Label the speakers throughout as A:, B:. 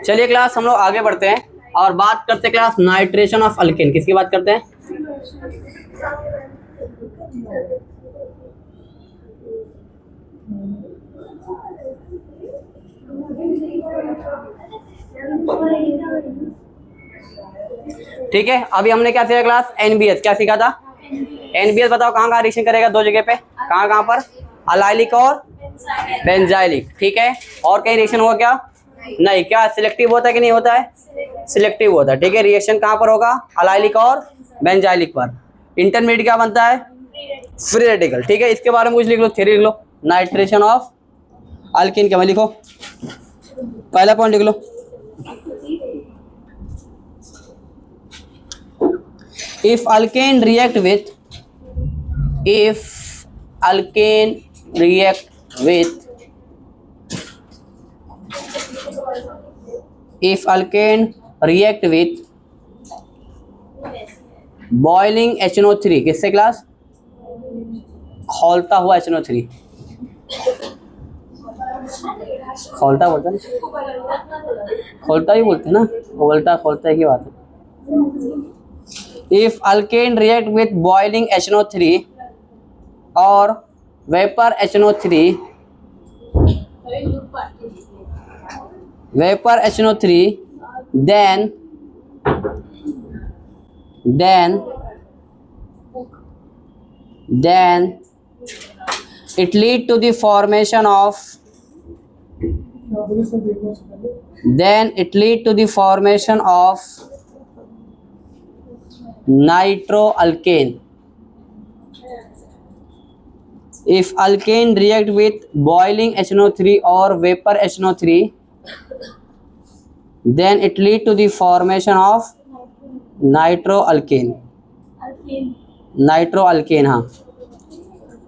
A: चलिए क्लास हम लोग आगे बढ़ते हैं और बात करते हैं क्लास नाइट्रेशन ऑफ अल्केन। किसकी बात करते हैं? ठीक है, अभी हमने क्या सीखा क्लास? एनबीएस। क्या सीखा था? एनबीएस बताओ कहाँ कहाँ रिएक्शन करेगा? दो जगह पे। कहाँ कहाँ पर? अलाइलिक और बेंजाइलिक। ठीक है, और कहीं रिएक्शन होगा क्या? नहीं। क्या सिलेक्टिव होता है कि नहीं होता है? सिलेक्टिव होता है। ठीक है, रिएक्शन कहाँ पर होगा? अलाइलिक और बेंजाइलिक पर। इंटरमीडिएट क्या बनता है? Free radical. ठीक है, इसके बारे में कुछ लिख लो, थ्योरी लिख लो। नाइट्रेशन ऑफ अल्कीन क्या में लिखो, पहला पॉइंट लिख लो। If alkane react with boiling HNO3, किससे क्लास? खौलता हुआ HNO3। खौलता बोलता ना, खोलता ही बोलते ना, खोलता खोलता की बात है। If alkane react with boiling HNO3 or vapor HNO3, then it lead to the formation of nitroalkane. If alkane react with boiling HNO3 or vapor HNO3, then it lead to the formation of nitroalkane. हाँ,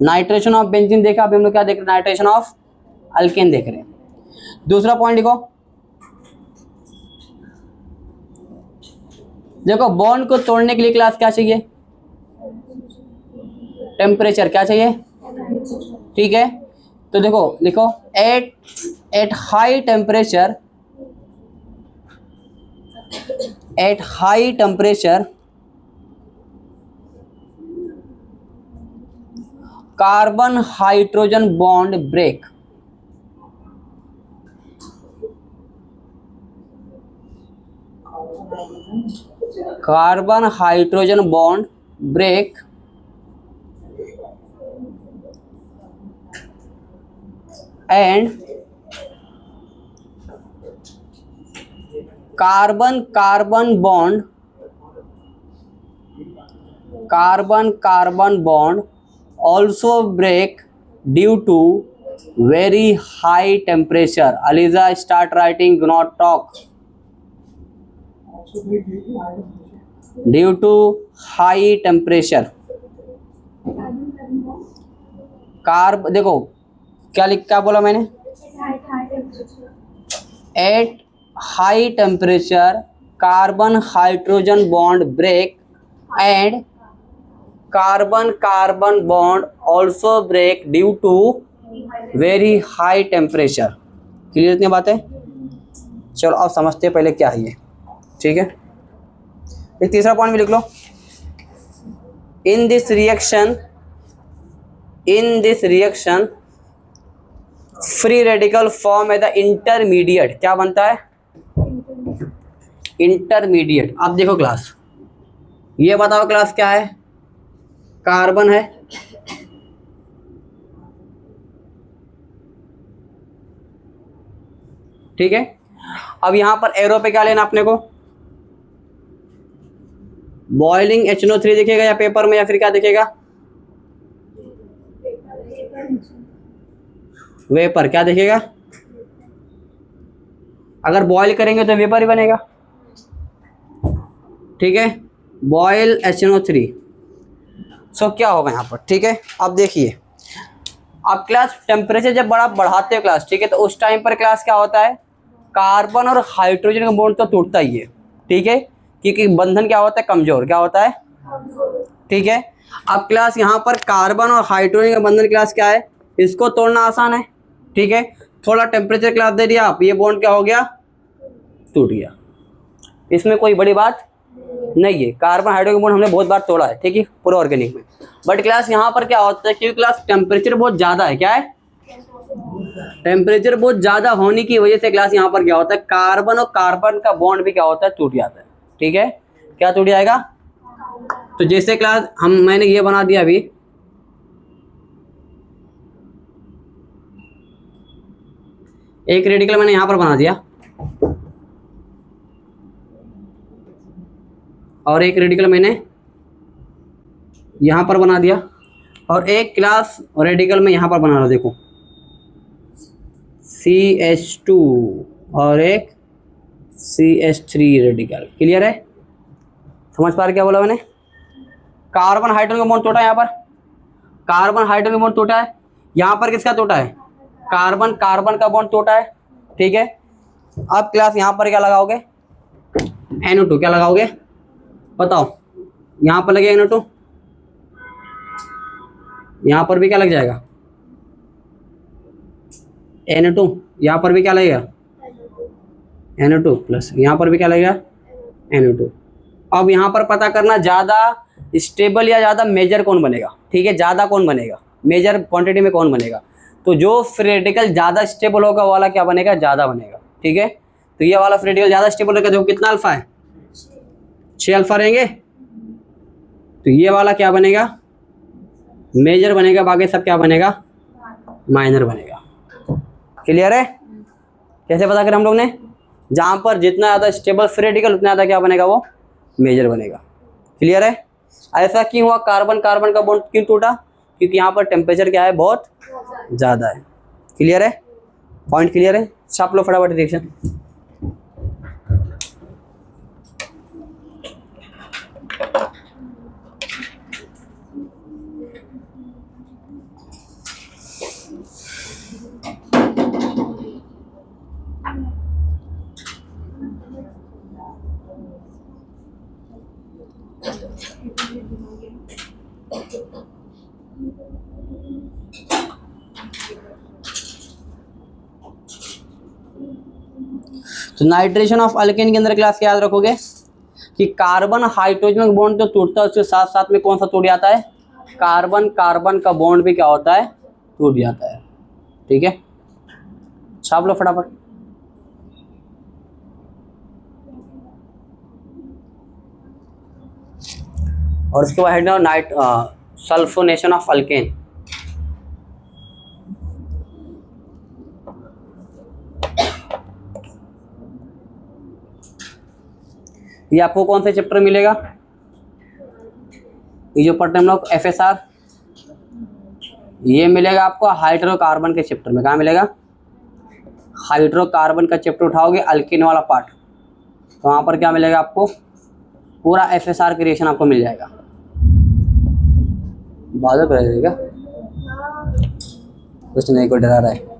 A: nitration of benzene देखा, अभी हम लोग क्या देख रहे हैं? Nitration of alkane देख रहे हैं। दूसरा पॉइंट लिखो, देखो बॉन्ड को तोड़ने के लिए क्लास क्या चाहिए? टेम्परेचर। क्या चाहिए? ठीक है, तो देखो लिखो at high temperature carbon hydrogen bond break. Carbon hydrogen bond break and carbon bond also break due to very high temperature. Aliza, start writing, do not talk. Due to high temperature. देखो क्या बोला मैंने? At high temperature carbon hydrogen bond break and carbon bond also break due to very high temperature. Clear इतनी बात है? चलो अब समझते हैं पहले क्या है ये। ठीक है, एक तीसरा पॉइंट भी लिख लो। In this reaction free radical form है द इंटरमीडिएट। क्या बनता है? इंटरमीडिएट। अब देखो क्लास, ये बताओ क्लास क्या है? कार्बन है, ठीक है। अब यहां पर एरो पे क्या लेना अपने को? बॉइलिंग HNO3 दिखेगा या पेपर में, या फिर क्या दिखेगा? वेपर। क्या दिखेगा? अगर बॉयल करेंगे तो वेपर ही बनेगा। ठीक है, बॉयल HNO3। सो क्या होगा यहाँ पर? ठीक है, अब देखिए, अब क्लास टेम्परेचर जब बड़ा बढ़ाते हो क्लास, ठीक है, तो उस टाइम पर क्लास क्या होता है? कार्बन और हाइड्रोजन का बॉन्ड तो टूटता ही है। ठीक है, क्योंकि बंधन क्या होता है? कमजोर। क्या होता है? ठीक है। अब क्लास यहाँ पर कार्बन और हाइड्रोजन का बंधन क्लास क्या है? इसको तोड़ना आसान है। ठीक है, थोड़ा टेम्परेचर क्लास दे दिया आप, ये बॉन्ड क्या हो गया? टूट गया। इसमें कोई बड़ी बात नहीं है। कार्बन हाइड्रोजन बॉन्ड हमने बहुत बार तोड़ा है, ठीक है, पूरे ऑर्गेनिक में। बट क्लास यहाँ पर क्या होता है, क्योंकि क्लास टेम्परेचर बहुत ज़्यादा है, क्या है, टेम्परेचर बहुत ज़्यादा होने की वजह से क्लास यहाँ पर क्या होता है, कार्बन और कार्बन का बॉन्ड भी क्या होता है, टूट जाता है। ठीक है, क्या टूट जाएगा। तो जैसे क्लास मैंने ये बना दिया अभी, एक रेडिकल मैंने यहाँ पर बना दिया और एक रेडिकल मैंने यहाँ पर बना दिया और एक क्लास रेडिकल में यहाँ पर बना रहा, देखो CH2 और एक CH3 रेडिकल। क्लियर है, समझ पा रहे क्या बोला मैंने। कार्बन हाइड्रोजन का बॉन्ड टूटा है, यहाँ पर कार्बन हाइड्रोजन का बॉन्ड टूटा है, यहाँ पर किसका टूटा है, कार्बन कार्बन का बॉन्ड टूटा है। ठीक है, अब क्लास यहाँ पर क्या लगाओगे, NO2। क्या लगाओगे बताओ, यहाँ पर लगेगा NO2, यहाँ पर भी क्या लग जाएगा NO2, यहाँ पर भी क्या लगेगा NO2 प्लस, यहाँ पर भी क्या लगेगा NO2। अब यहाँ पर पता करना ज़्यादा स्टेबल या ज़्यादा मेजर कौन बनेगा। ठीक है, ज़्यादा कौन बनेगा, मेजर क्वांटिटी में कौन बनेगा, तो जो फ्री रेडिकल ज़्यादा स्टेबल होगा वाला क्या बनेगा, ज़्यादा बनेगा। ठीक है, तो ये वाला फ्री रेडिकल ज़्यादा स्टेबल रहेगा, देखो कितना अल्फा है, 6 अल्फा रहेंगे, तो ये वाला क्या बनेगा, मेजर बनेगा, बाकी सब क्या बनेगा, माइनर बनेगा। क्लियर है, कैसे पता करें हम लोग ने, जहाँ पर जितना ज़्यादा स्टेबल फ्री रेडिकल उतना ज़्यादा क्या बनेगा, वो मेजर बनेगा। क्लियर है, ऐसा क्यों हुआ, कार्बन कार्बन का बॉन्ड क्यों टूटा, क्योंकि यहाँ पर टेम्परेचर क्या है, बहुत ज़्यादा है। क्लियर है, पॉइंट क्लियर है, छाप लो फटाफट रिएक्शन। तो नाइट्रेशन ऑफ अल्केन के अंदर क्लास क्या याद रखोगे कि कार्बन हाइड्रोजन बॉन्ड तो टूटता है, उसके साथ साथ में कौन सा टूट जाता है, कार्बन कार्बन का बॉन्ड भी क्या होता है, टूट जाता है। ठीक है, छाप लो फटाफट। और उसके बाद head night sulphonation of alkane. ये आपको कौन से चैप्टर मिलेगा, ये जो पढ़ते हम लोग FSR, ये मिलेगा आपको हाइड्रोकार्बन के चैप्टर में। कहाँ मिलेगा, हाइड्रोकार्बन का चैप्टर उठाओगे, अल्केन वाला पार्ट, तो वहाँ पर क्या मिलेगा आपको, पूरा FSR का रिएक्शन आपको मिल जाएगा। बाजू कर देगा, कुछ नहीं को डरा रहा है।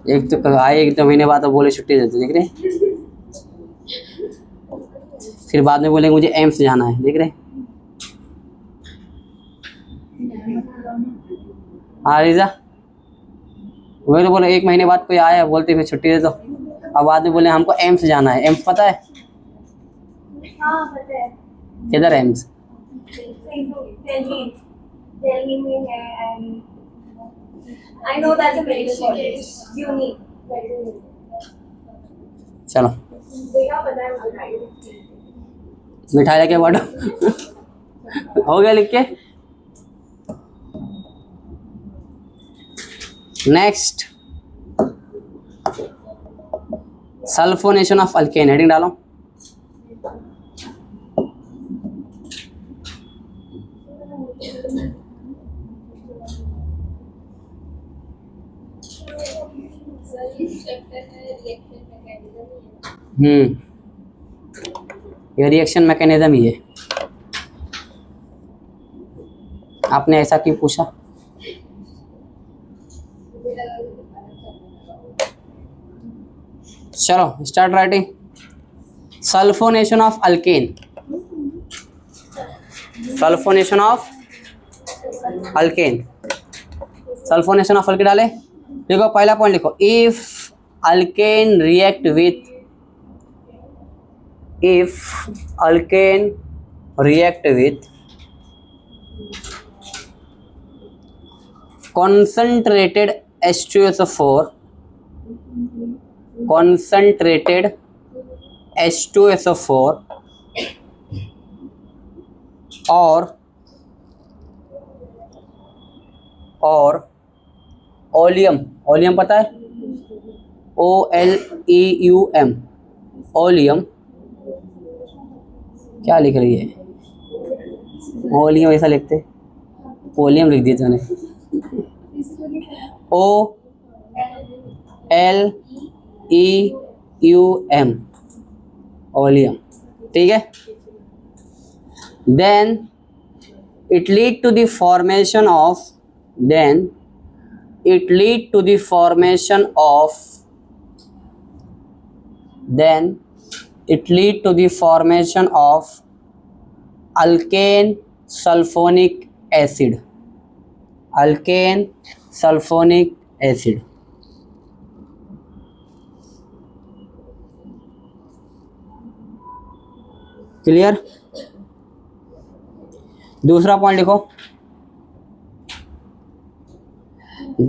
A: एक तो आए, एक दो महीने बाद तो बोले छुट्टी देते, देख रहे, फिर बाद में बोलेंगे मुझे एम्स जाना है, देख रहे। हाँ रिजा, वही तो बोले, एक महीने बाद कोई आया बोलते फिर छुट्टी दे दो, अब बाद में बोले हमको एम्स जाना है। एम्स पता है,
B: हाँ पता है,
A: किधर है एम्स,
B: दिल्ली में है, and I know that's a medical college, uni.
A: चलो
B: देखा पता है मुझे,
A: मिठाई लेके बांटो। हो गया लिख के। Next sulphonation of alkane, heading डालो। ये रिएक्शन मैकेनिज्म ही है। आपने ऐसा क्यों पूछा, चलो start writing. Sulphonation of alkane, sulphonation of alkane, sulphonation of alkane डाले। देखो पहला पॉइंट लिखो, if alkane react with, if alkane react with concentrated H2SO4, concentrated H2SO4 और ओलियम, ओलियम पता है, OLEUM, ओलियम, क्या लिख रही है, ओलियम ऐसा लिखते, ओलियम लिख दिया तूने, OLEUM, ओलियम, ठीक है। Then it lead to the formation of, then it lead to the formation of, then it lead to the formation of alkane sulfonic acid, alkane sulfonic acid, clear. दूसरा point लिखो,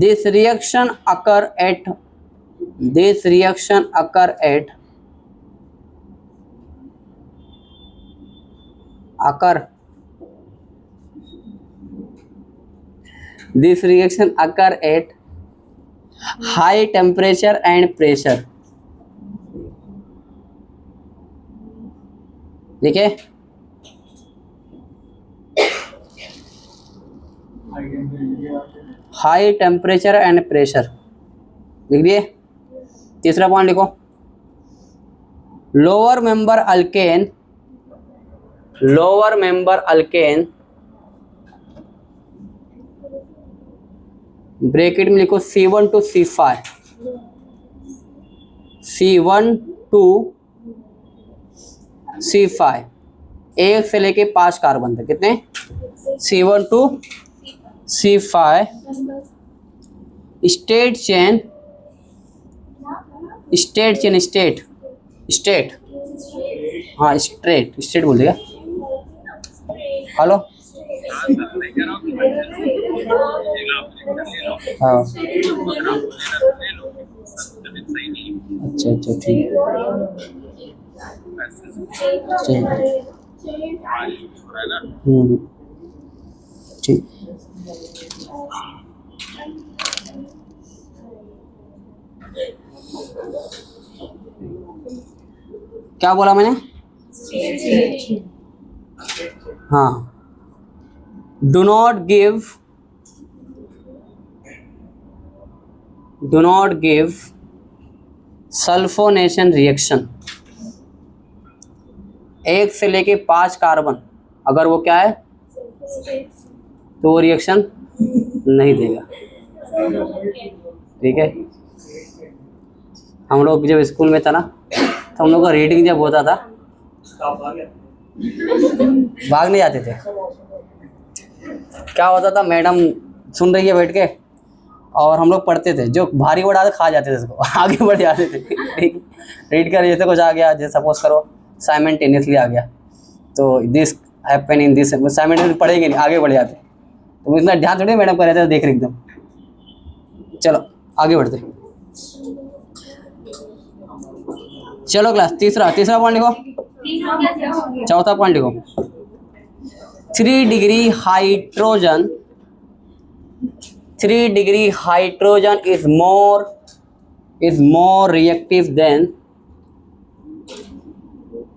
A: this reaction occur at, this reaction occur at, occur, this reaction occur at high temperature and pressure, ठीक है। High temperature and pressure लिख दिए। तीसरा point लिखो, lower member alkane, lower member alkane, bracket में लिखो C1 to C5, C1 to C5, एक से लेके 5 कार्बन तक, कितने, C1 to C5, state chain, state chain, state, state, हाँ स्ट्रेट, स्टेट बोल देगा, हेलो, हाँ अच्छा अच्छा ठीक है, ठीक। क्या बोला मैंने, हाँ, do not give, do not give sulphonation reaction, एक से लेके 5 कार्बन, अगर वो क्या है तो वो रिएक्शन नहीं देगा, ठीक है। हम लोग जब स्कूल में था ना, तो हम लोग का रीडिंग जब होता था, भाग नहीं जाते थे, क्या होता था, मैडम सुन रही है बैठ के और हम लोग पढ़ते थे, जो भारी वर्ड आते खा जाते थे उसको, आगे बढ़ जाते थे, रीड कर, जैसे कुछ आ गया, जैसे सपोज करो साइमल्टेनियसली आ गया, तो this happen in this, simultaneously पढ़ेंगे नहीं, आगे बढ़ जाते, तो इतना ध्यान थोड़ी मैडम कर रहे थे, देख रहे एकदम। चलो आगे बढ़ते, चलो क्लास, तीसरा पॉइंट लिखो, चौथा पॉइंट लिखो, 3 degree hydrogen, 3 degree hydrogen is more reactive than,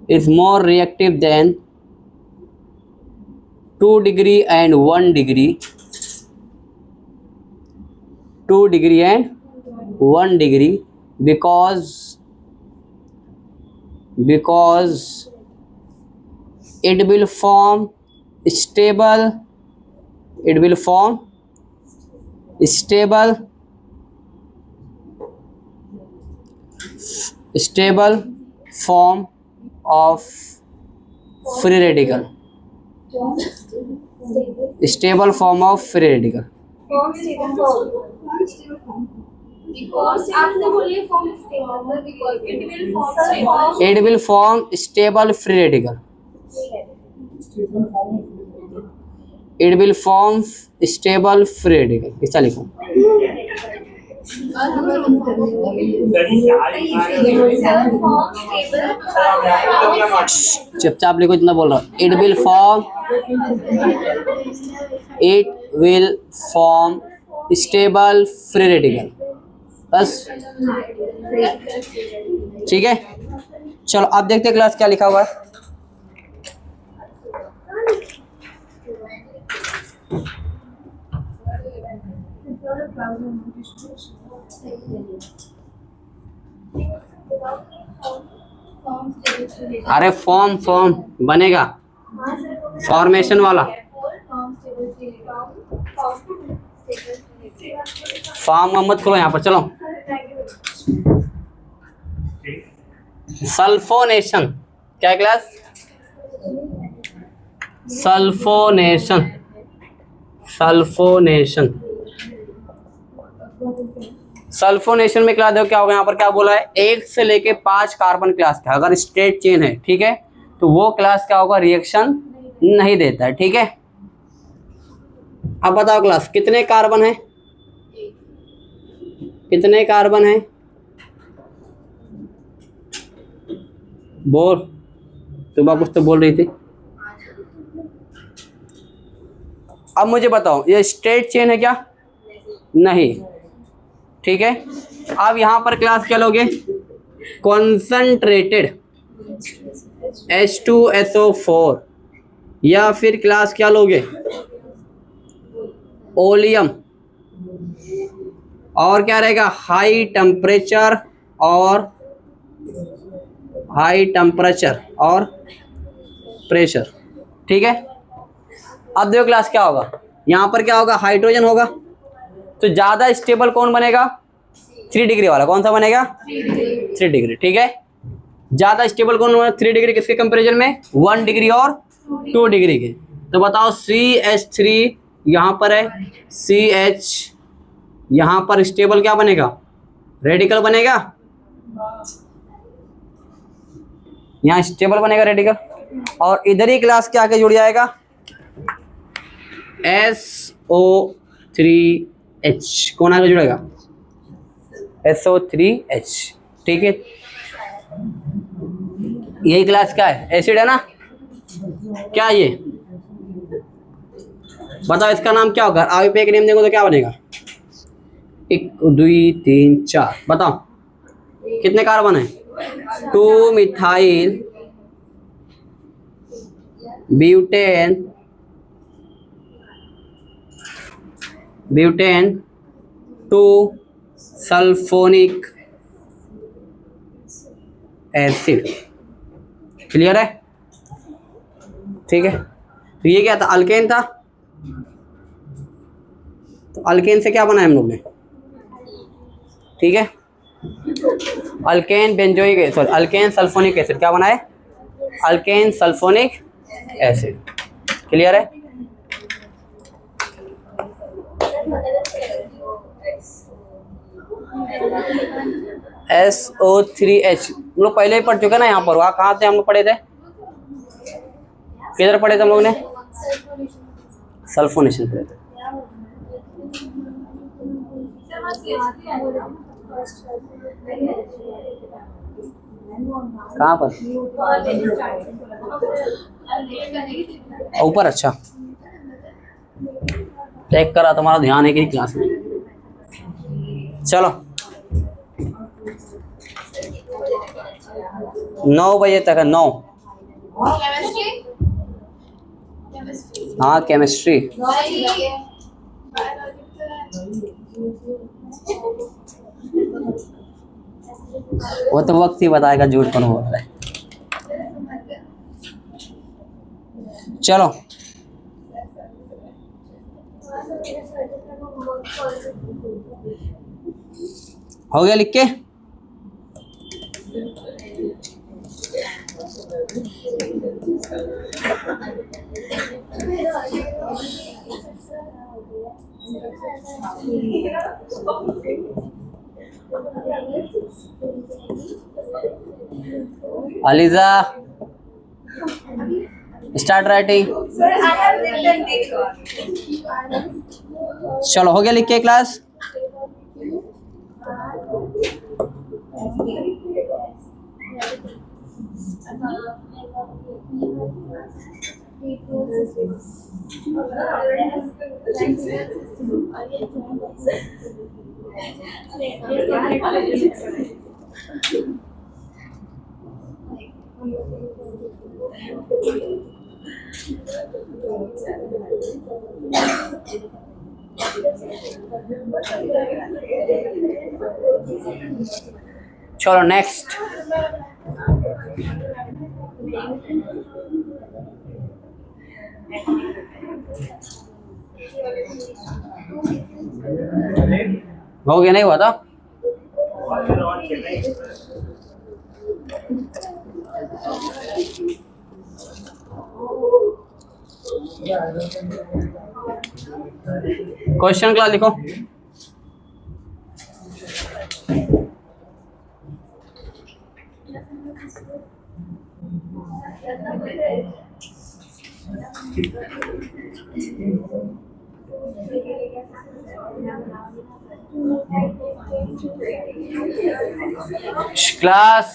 A: is more reactive than 2 degree and 1 degree, 2 degree and 1 degree, because it will form stable, it will form stable form of free radical, stable form of free radical,
B: Because आपने बोलिए form stable because
A: it will form stable free radical. It will form stable free radical. इसका लिखो। चुपचाप लिखो जितना बोल रहा हूँ। It will form stable free radical. बस ठीक है। चलो अब देखते हैं क्लास क्या लिखा हुआ है। अरे फॉर्म बनेगा, फॉर्मेशन वाला फॉर्म मत करो यहाँ पर। चलो सल्फोनेशन क्या क्लास? सल्फोनेशन सल्फोनेशन में क्लास देखो क्या होगा। यहाँ पर क्या बोला है, 1 से लेके 5 कार्बन क्लास का अगर स्ट्रेट चेन है, ठीक है, तो वो क्लास क्या होगा, रिएक्शन नहीं देता है। ठीक है, अब बताओ क्लास कितने कार्बन है, कितने कार्बन है? बोल, तुम कुछ तो बोल रही थी। अब मुझे बताओ ये स्ट्रेट चेन है क्या? नहीं। ठीक है, अब यहां पर क्लास क्या लोगे, कॉन्सनट्रेटेड H2SO4 या फिर क्लास क्या लोगे, ओलियम, और क्या रहेगा, हाई टेम्परेचर और प्रेशर। ठीक है, अब देखो क्लास क्या होगा, यहाँ पर क्या होगा, हाइड्रोजन होगा, तो ज़्यादा स्टेबल कौन बनेगा, 3 डिग्री वाला। कौन सा बनेगा, 3 डिग्री। ठीक है, ज़्यादा स्टेबल कौन होगा, 3 डिग्री किसके कंपेरिजन में, 1 डिग्री और 2 डिग्री के। तो बताओ CH3 यहाँ पर है, CH यहाँ पर स्टेबल क्या बनेगा, रेडिकल बनेगा, यहाँ स्टेबल बनेगा रेडिकल, और इधर ही क्लास के आके जुड़ जाएगा SO3H। कौन आगे जुड़ेगा, SO3H। ठीक है, यही क्लास क्या है, एसिड है ना, क्या ये बताओ, इसका नाम क्या होगा, आगे पे एक नेम देखो तो क्या बनेगा, 1 2 3 4। बताओ कितने कार्बन है, 2 methyl butane 2 sulphonic acid. Clear है? ठीक है, तो ये क्या था, अल्केन था, तो अल्केन से क्या बना है हम लोग ने, ठीक है, alkane benzoic acid, sorry alkane sulphonic acid, क्या बना है, अल्केन सल्फोनिक एसिड। क्लियर है? SO3H हम लोग पहले ही पढ़ चुके ना, यहाँ पर वहाँ कहाँ थे हम लोग पढ़े थे, किधर पढ़े थे हम लोग ने, सल्फोनेशन पढ़े थे। कहाँ पर, ऊपर। अच्छा, चेक करा, तुम्हारा ध्यान है कि क्लास में। चलो 9 बजे तक है, 9। हाँ केमिस्ट्री, वो तो वक्त ही बताएगा झूठ कौन बोल रहा है। चलो हो गया लिख के, ELISA start writing.
B: Sir, I have written it.
A: चलो हो गया लिख के क्लास। चलो नेक्स्ट। हो गया नहीं हुआ था। क्वेश्चन क्लास लिखो। क्लास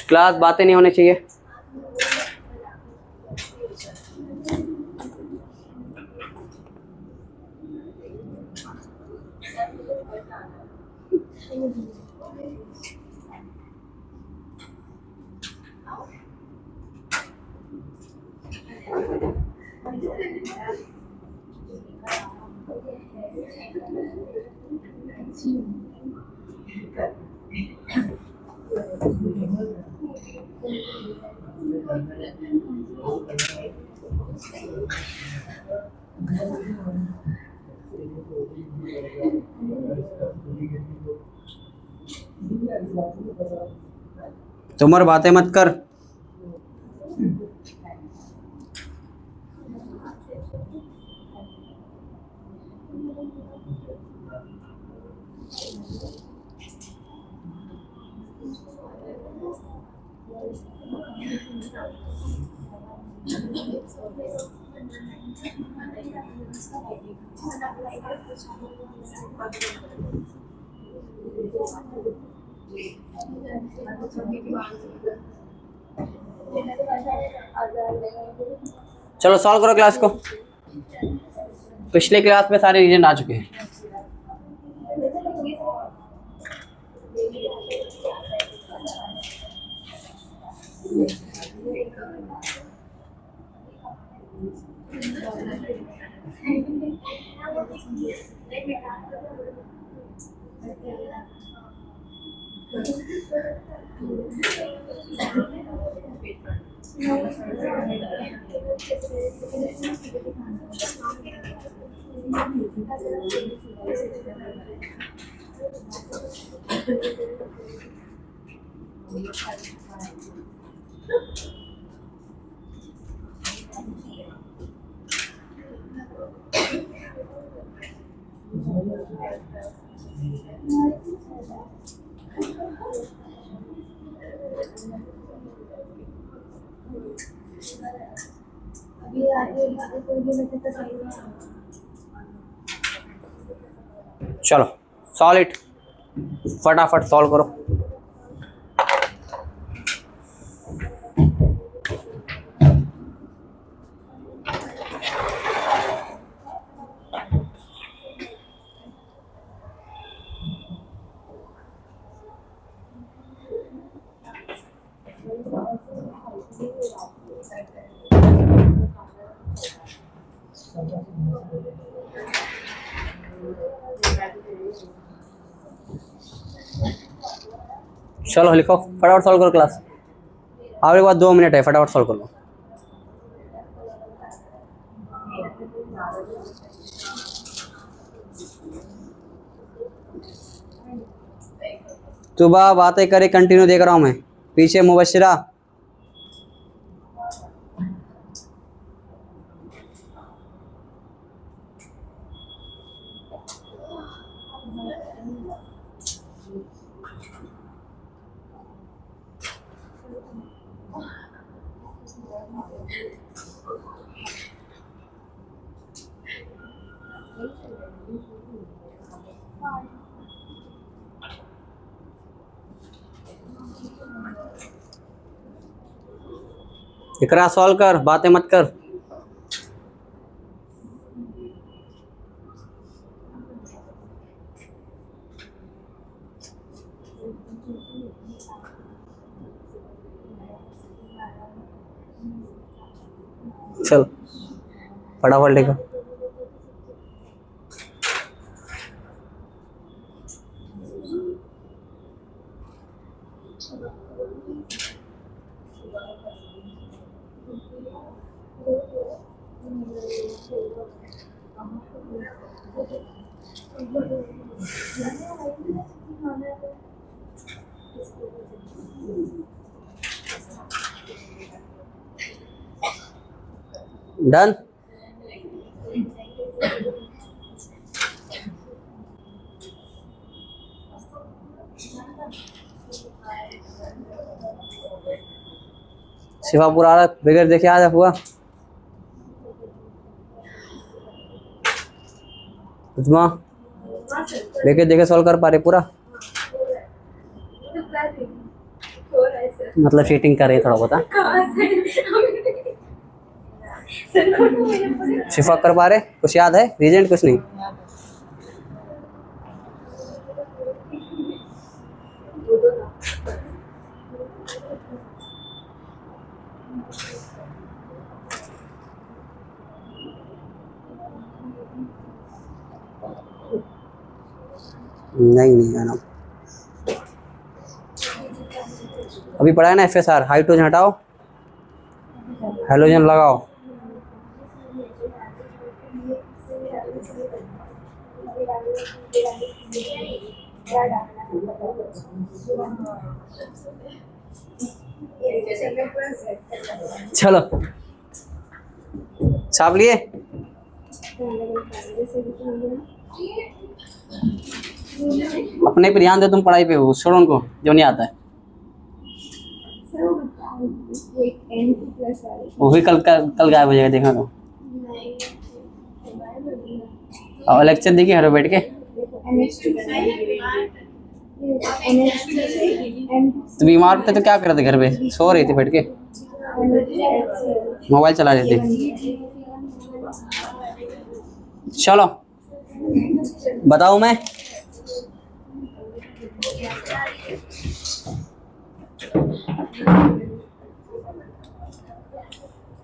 A: क्लास बातें नहीं होनी चाहिए। तुम और बातें मत कर। चलो सॉल्व करो क्लास को। पिछले क्लास में सारे रीजन आ चुके हैं। चलो सॉल्व इट, फटाफट सॉल्व करो। चलो लिखो, फटाफट सॉल्व करो क्लास। आपके पास 2 मिनट है, फटाफट सॉल्व कर लो। सुबह बातें करे कंटिन्यू देख रहा हूँ मैं, पीछे मुबशिरा। इकरा सॉल्व कर, बातें मत कर। चल फटाफट लिखो। डन। शिवापुर आ रहा बगैर देखे आ जा हुआ। उजमा बगैर देखे सॉल्व कर पा रहे पूरा, मतलब चीटिंग कर रही है थोड़ा बहुत। शिफा कर पा रहे, कुछ याद है रीजेंट? कुछ नहीं। नहीं आना। अभी पढ़ा है ना FSR, हाइड्रोजन हटाओ, हेलोजन लगाओ। चलो छाप लिए। अपने पे ध्यान दो, तुम पढ़ाई पे हो, छोड़ो उनको जो नहीं आता है। वो भी कल गायब हो जाएगा, देखना तो। और लेक्चर देखिए घर बैठ के। तो बीमार थे तो क्या कर रहे थे घर पे? सो रहे थे बैठ के, मोबाइल चला रहे थे। चलो बताओ मैं।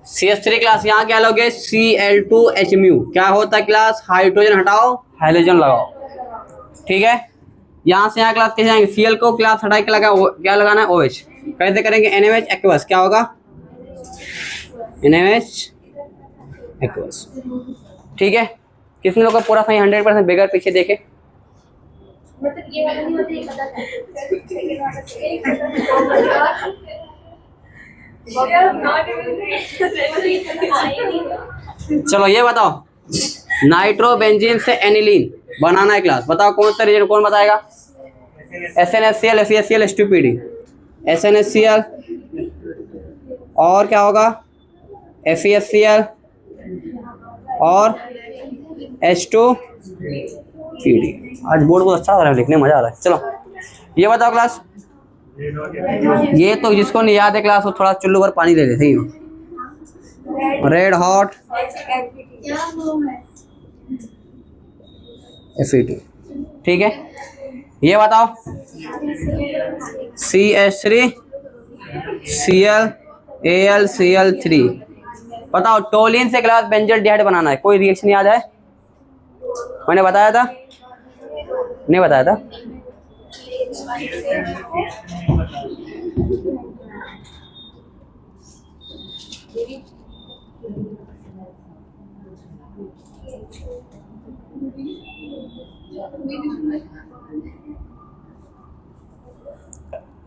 A: CH3 क्लास, यहाँ क्या लोगे? Cl2H mu. क्या होता है क्लास? हाइड्रोजन हटाओ, हाइड्रोजन लगाओ। ठीक है, यहाँ से यहाँ क्लास कैसे जाएंगे? Cl को क्लास हटा के लगा, क्या लगाना है? OH। कैसे करेंगे? NaOH aqueous. क्या होगा? NaOH aqueous. ठीक है, किसने लोग का पूरा सही 100% बगैर पीछे देखे?
B: मतलब ये वाला नहीं होता, ये पता है।
A: चलो ये बताओ, नाइट्रोबेंजीन से एनिलीन बनाना है क्लास, बताओ कौन सा रीजन? कौन बताएगा? SnHCl, FeHCl, H2PD। SnHCl और क्या होगा? FeHCl और H2PD। आज बोर्ड बहुत अच्छा हो रहा है, लिखने में मजा आ रहा है। चलो ये बताओ क्लास, ये तो जिसको नहीं याद है क्लास, वो थोड़ा चुल्लू भर पानी ले ले। सही हो? Red hot FeT। ठीक है, ये बताओ CH3 Cl Al Cl3। बताओ टोलिन से क्लास बेंजल डिहाइड बनाना है, कोई रिएक्शन याद है? मैंने बताया था, नहीं बताया था?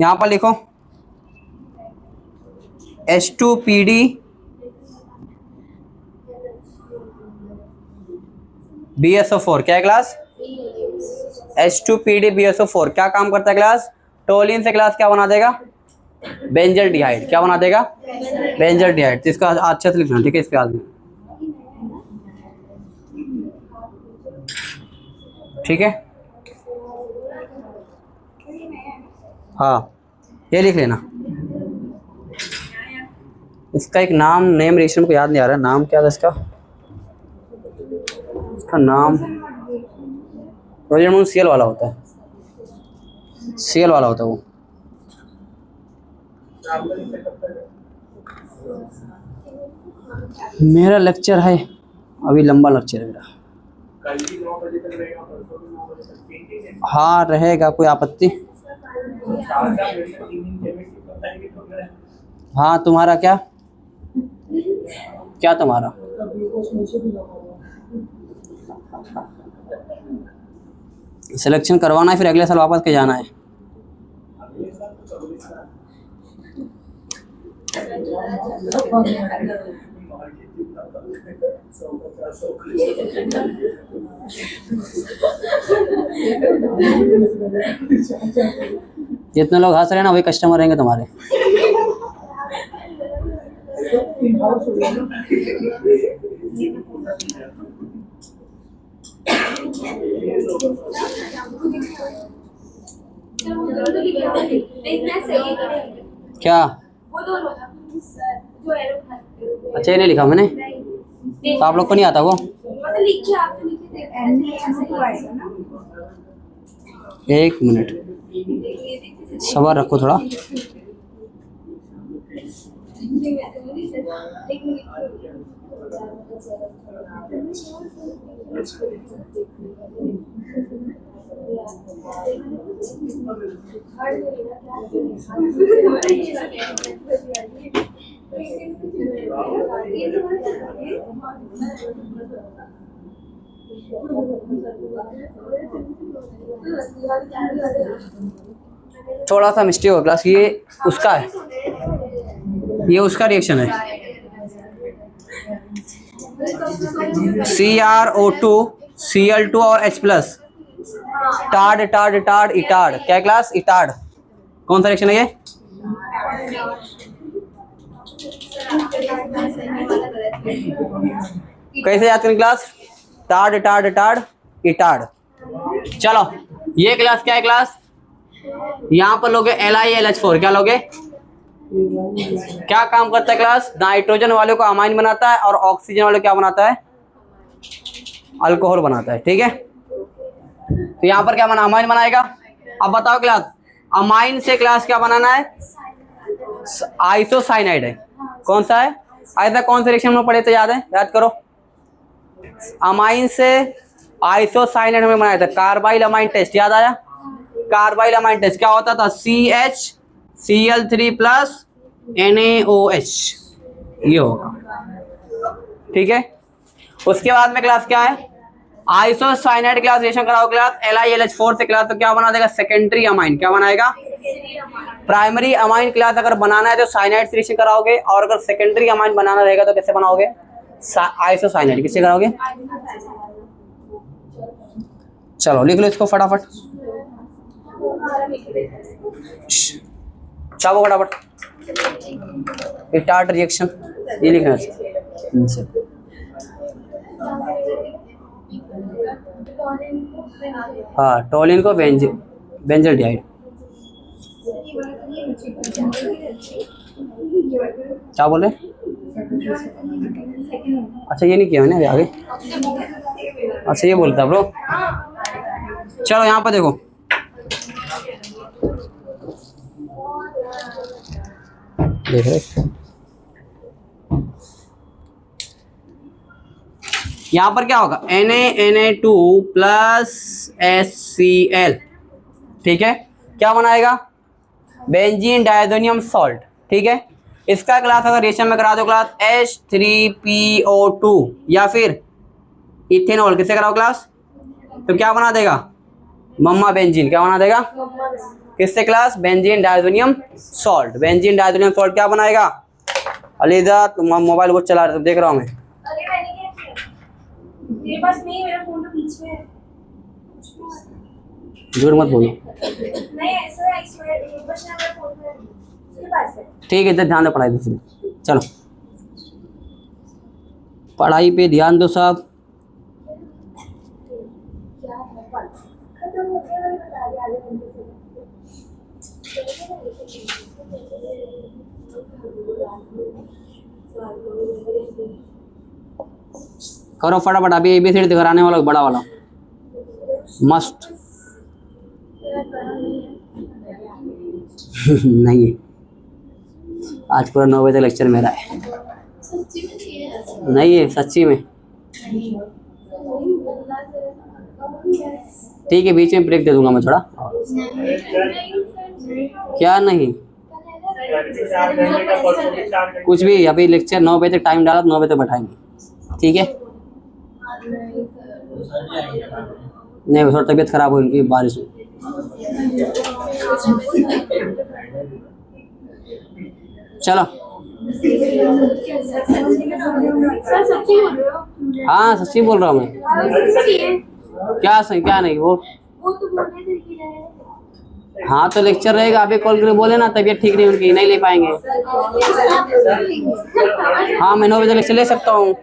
A: यहाँ पर लिखो H2PD BSO4 क्या है क्लास? H2PD BSO4 क्या काम करता है क्लास? टोलिन से क्लास क्या बना देगा? बेंजल्डिहाइड। क्या बना देगा? बेंजल्डिहाइड। तो इसका अच्छे से लिखना, ठीक है? इसके बाद में ठीक है, हाँ ये लिख लेना। इसका एक नाम नेम रिएक्शन को याद नहीं आ रहा, नाम क्या था इसका? इसका नाम रोजन सीएल वाला होता है, सीएल वाला होता है वो। मेरा लेक्चर है अभी, लंबा लेक्चर है मेरा। हाँ रहेगा, कोई आपत्ति? हाँ तुम्हारा क्या क्या तुम्हारा? सिलेक्शन करवाना है, फिर अगले साल वापस के जाना है। जितने लोग हंस रहे हैं ना वही कस्टमर रहेंगे तुम्हारे। क्या? अच्छा ये नहीं लिखा मैंने, तो आप लोग को नहीं आता वो? एक मिनट सब्र रखो थोड़ा। थोड़ा सा मिस्टेक हो क्लास, ये उसका है, ये उसका रिएक्शन है। CrO2 Cl2 और H plus tarred tarred tarred Etard. क्या क्लास? इटार्ड। कौन सा रिएक्शन है ये? कैसे याद करें class? Tarred tarred tarred Etard. चलो ये क्लास क्या है क्लास? यहाँ पर लोगे LiLH4। क्या लोगे? क्या काम करता है क्लास? नाइट्रोजन वाले को अमाइन बनाता है और ऑक्सीजन वाले को क्या बनाता है? अल्कोहल बनाता है। ठीक है, तो यहाँ पर क्या बना? अमाइन बनाएगा। अब बताओ क्लास, अमाइन से क्लास क्या बनाना है? आइसोसाइनाइड है। कौन सा है? ऐसा कौन सा रिएक्शन में पढ़े थे? याद है? याद करो। अमाइन से आइसोसाइनाइड में बनाया था कार्बाइल अमाइन टेस्ट। याद आया? कार्बाइल अमाइन टेस्ट क्या होता था? CHCl3 प्लस NaOH, ये होगा। ठीक है, उसके बाद में क्लास क्या है? आइसोसाइनाइड क्लास रिएक्शन कराओ क्लास LiLH4 से क्लास, तो क्या बना देगा? Secondary amine. क्या बनाएगा? प्राइमरी अमाइन क्लास अगर बनाना है तो साइनाइड से रिएक्शन कराओगे, और अगर सेकेंडरी अमाइन बनाना रहेगा तो कैसे बनाओगे? आइसोसाइनाइड। किससे कराओगे? चलो लिख लो इसको फटाफट, चाहो फटाफट। इटार्ड रिएक्शन ये लिखना है। हाँ टोलिन को बेंजल्डिहाइड। क्या बोले? अच्छा ये नहीं किया मैंने आगे। अच्छा ये बोलता ब्रो। चलो यहाँ पर देखो, देख रहे यहाँ पर क्या होगा? Na2 plus HCl। ठीक है, क्या बनाएगा? Benzene diazonium salt. ठीक है, इसका क्लास अगर रिएक्शन में करा दो क्लास H3PO2 या फिर इथेनॉल, किससे कराओ क्लास, तो क्या बना देगा? मम्मा बेंजीन। क्या बना देगा? किससे class? Benzene diazonium salt. Benzene diazonium salt क्या बनाएगा? अलीजा तुम मोबाइल बहुत चला रहे हो, देख रहा हूँ मैं।
B: अरे मैंने क्या किया? मेरे पास नहीं, मेरा फोन तो पीछे है।
A: झूठ मत बोलो।
B: नहीं ऐसा है, इसमें बस मेरा फोन है, उसके पास है।
A: ठीक है, इधर ध्यान दो पढ़ाई दूसरी। चलो पढ़ाई पे ध्यान दो सब।
B: क्या है पढ़ खत्म हो गया, मैंने बता दिया आधे घंटे से।
A: करो फटाफट, अभी एबीसीडी दिखाने वाला बड़ा वाला मस्ट। नहीं है, आज पूरा 9 बजे तक लेक्चर मेरा है। नहीं है सच्ची में। ठीक है, बीच में ब्रेक दे दूंगा मैं थोड़ा। क्या नहीं? कुछ भी, अभी लेक्चर 9 बजे तक टाइम डाला, 9 बजे तक बैठाएंगे। ठीक है, नहीं थोड़ा तबीयत खराब हो उनकी बारिश में। चलो
B: सच्ची बोल रहे हो?
A: हाँ सच्ची बोल रहा हूँ मैं। क्या सही क्या नहीं बोल।
B: वो तो बोलने थे कि
A: हाँ तो लेक्चर रहेगा, अभी कॉल करके बोले ना तबीयत ठीक नहीं उनकी, नहीं ले पाएंगे। हाँ मैं 9 बजे लेक्चर ले सकता हूँ।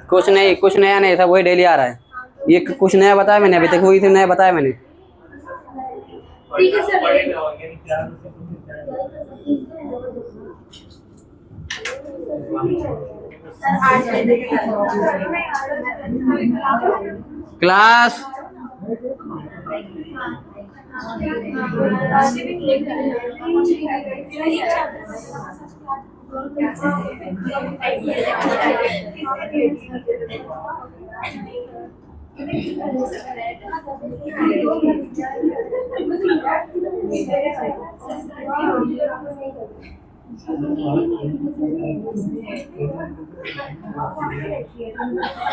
A: कुछ नहीं, कुछ नया नहीं, सब वही डेली आ रहा है। ये कुछ नया बताया मैंने अभी तक, वही से नया बताया मैंने।
B: ठीक है सर।
A: क्लास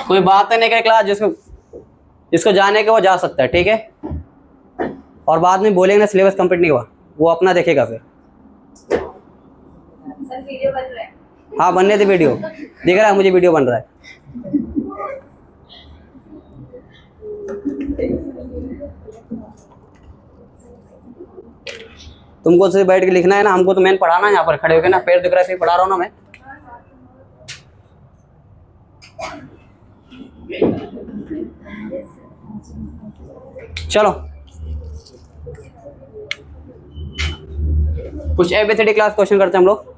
A: कोई बात नहीं करे क्लास, जिसको जाने के वो जा सकता है। ठीक है, और बाद में बोलेंगे ना सिलेबस कंप्लीट नहीं हुआ, वो अपना देखेगा फिर।
B: सर वीडियो बन रहा है।
A: हाँ बनने दे वीडियो, दिख रहा है मुझे वीडियो बन रहा है। तुमको सिर्फ बैठ के लिखना है ना, हमको तो मैंने पढ़ाना है यहाँ पर खड़े होकर ना, पैर दिख रहा है फिर पढ़ा रहा हूँ ना मैं। चलो कुछ एबीसीडी क्लास क्वेश्चन करते हैं हम लोग।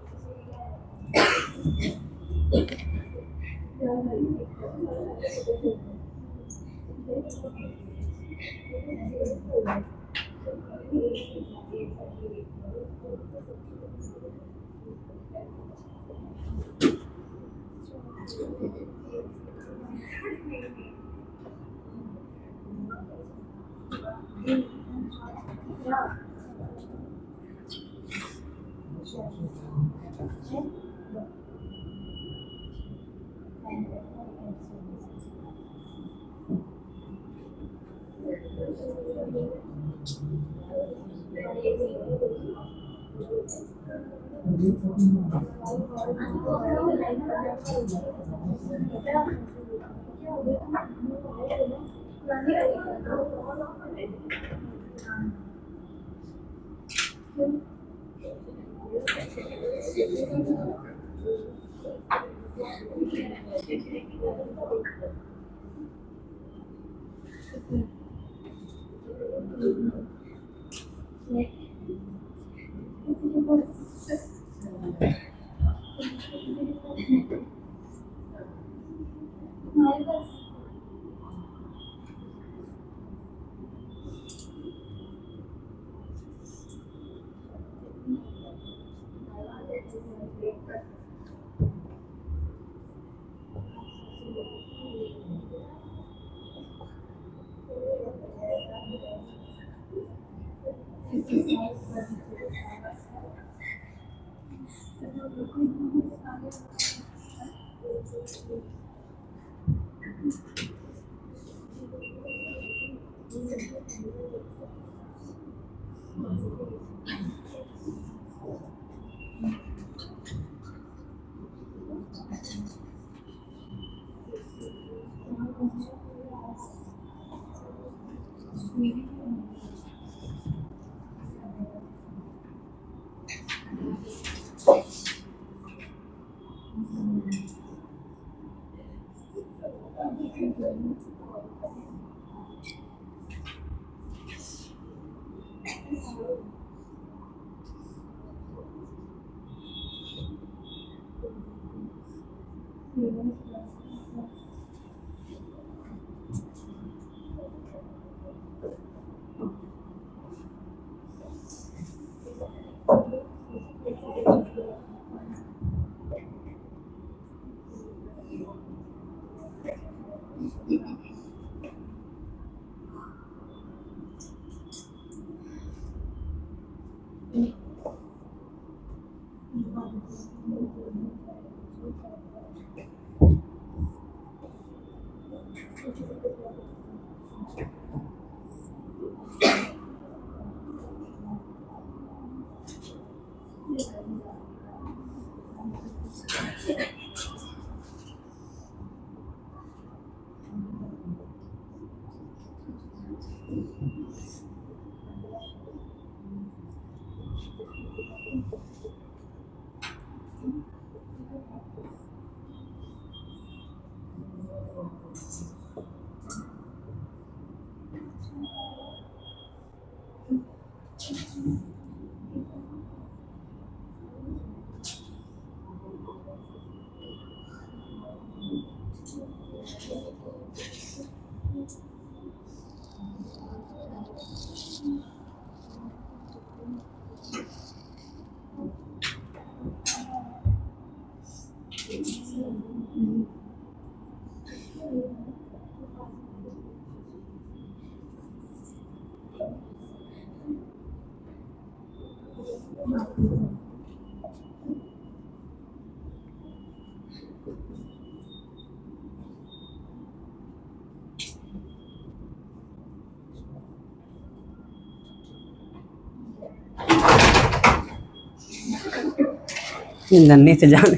A: ये नन्ही से जान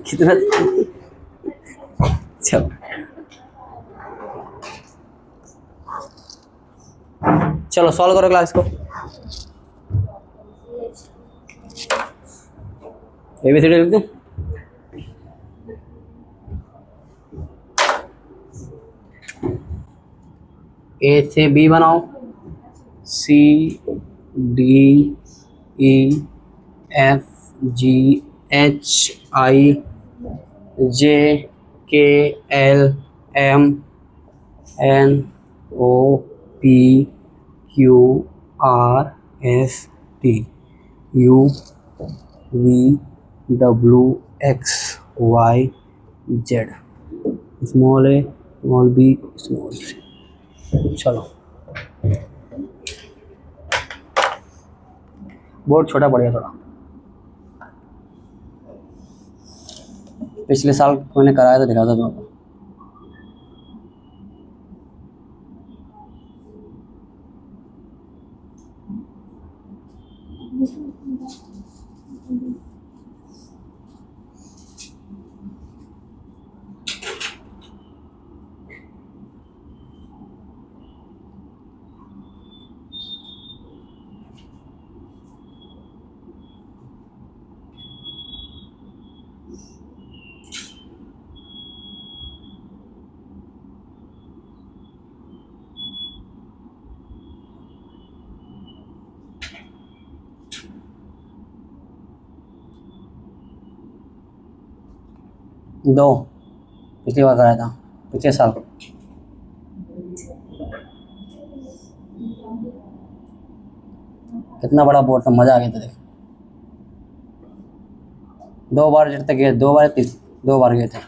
A: कितना चलो चलो सॉल्व करो क्लास को। एबीसीडी लिख दूं? ए से बी बनाओ, C D E F G H I J K L M N O P Q R S T U V W X Y Z. Small A small B small C. चलो board छोटा पड़ गया थोड़ा, पिछले साल मैंने कराया था, दिखा था तुमको। दो पिछली बार कराया था, पिछले साल। कितना बड़ा बोर्ड था, मजा आ गया था देख। 2 बार तक गए, 2 बार 2 बार गए थे।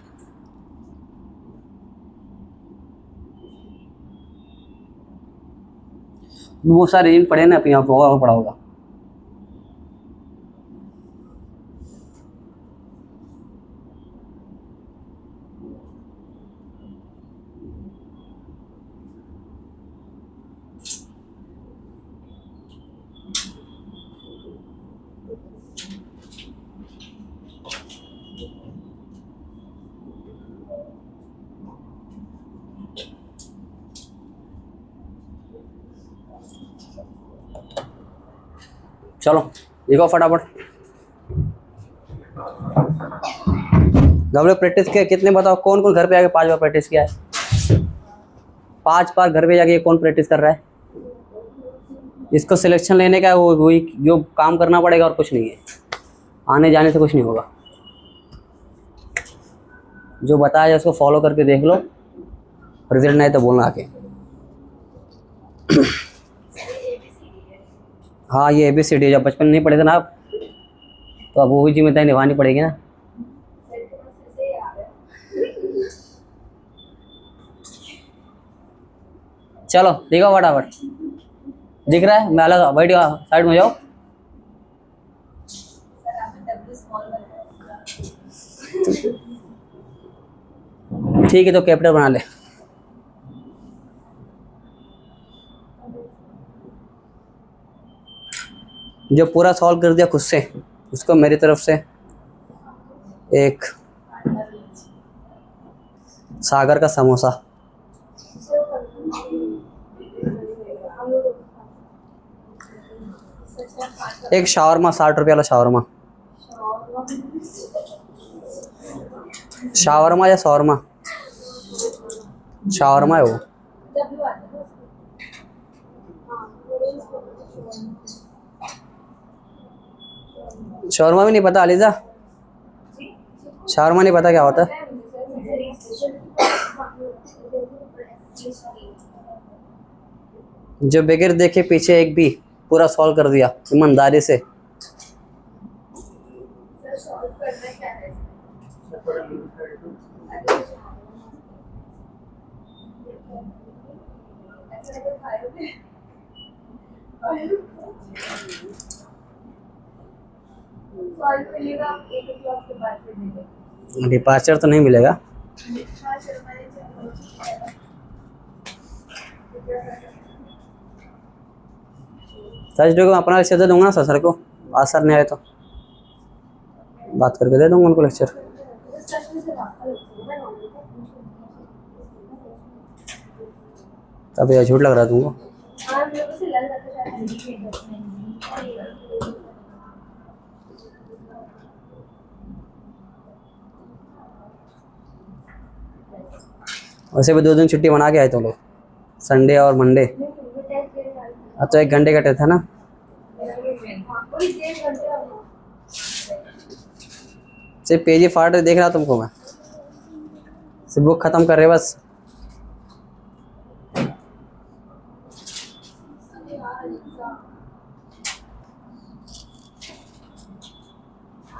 A: बहुत सारे रीजन पढ़े ना, यहाँ होगा पढ़ा होगा। चलो लिखो फटाफट। घबरे प्रैक्टिस किया कितने बताओ, कौन कौन घर पे आके 5 बार प्रैक्टिस किया है? 5 बार घर पे जाके कौन प्रैक्टिस कर रहा है? इसको सिलेक्शन लेने का वो वही जो काम करना पड़ेगा और कुछ नहीं है, आने जाने से कुछ नहीं होगा। जो बताया जाए उसको फॉलो करके देख लो, रिजल्ट नहीं तो बोलना आके। हाँ ये ABCD जब बचपन नहीं पढ़े थे ना आप, तो अब वो भी जिम्मेदारी निभानी पड़ेगी ना। चलो देखो फटाफट, दिख रहा है? मैं अलग बैठ गया, साइड में जाओ। ठीक है तो कैपिटल बना ले। जो पूरा सॉल्व कर दिया खुद से, उसको मेरी तरफ से एक सागर का समोसा। एक शावरमा, 60 रुपये वाला शावरमा। शावरमा या शौरमा? शावरमा है वो। शौरमा भी नहीं पता अलीजा? शावरमा नहीं पता क्या होता है? जो बगैर देखे पीछे एक भी पूरा सॉल्व कर दिया ईमानदारी से। डिपार्चर तो नहीं मिलेगा। थर्सडे को अपना लेक्चर दे दूंगा ना सर को, आज सर नहीं आए तो बात करके दे दूंगा उनको लेक्चर। अब यह झूठ लग रहा है तुमको? वैसे भी 2 दिन छुट्टी बना के आए तुम लोग, संडे और मंडे। अब तो 1 घंटे का टेस्ट है ना। सिर्फ पेज ही फाड़ देख रहा तुमको मैं, सिर्फ बुक खत्म कर रहे बस।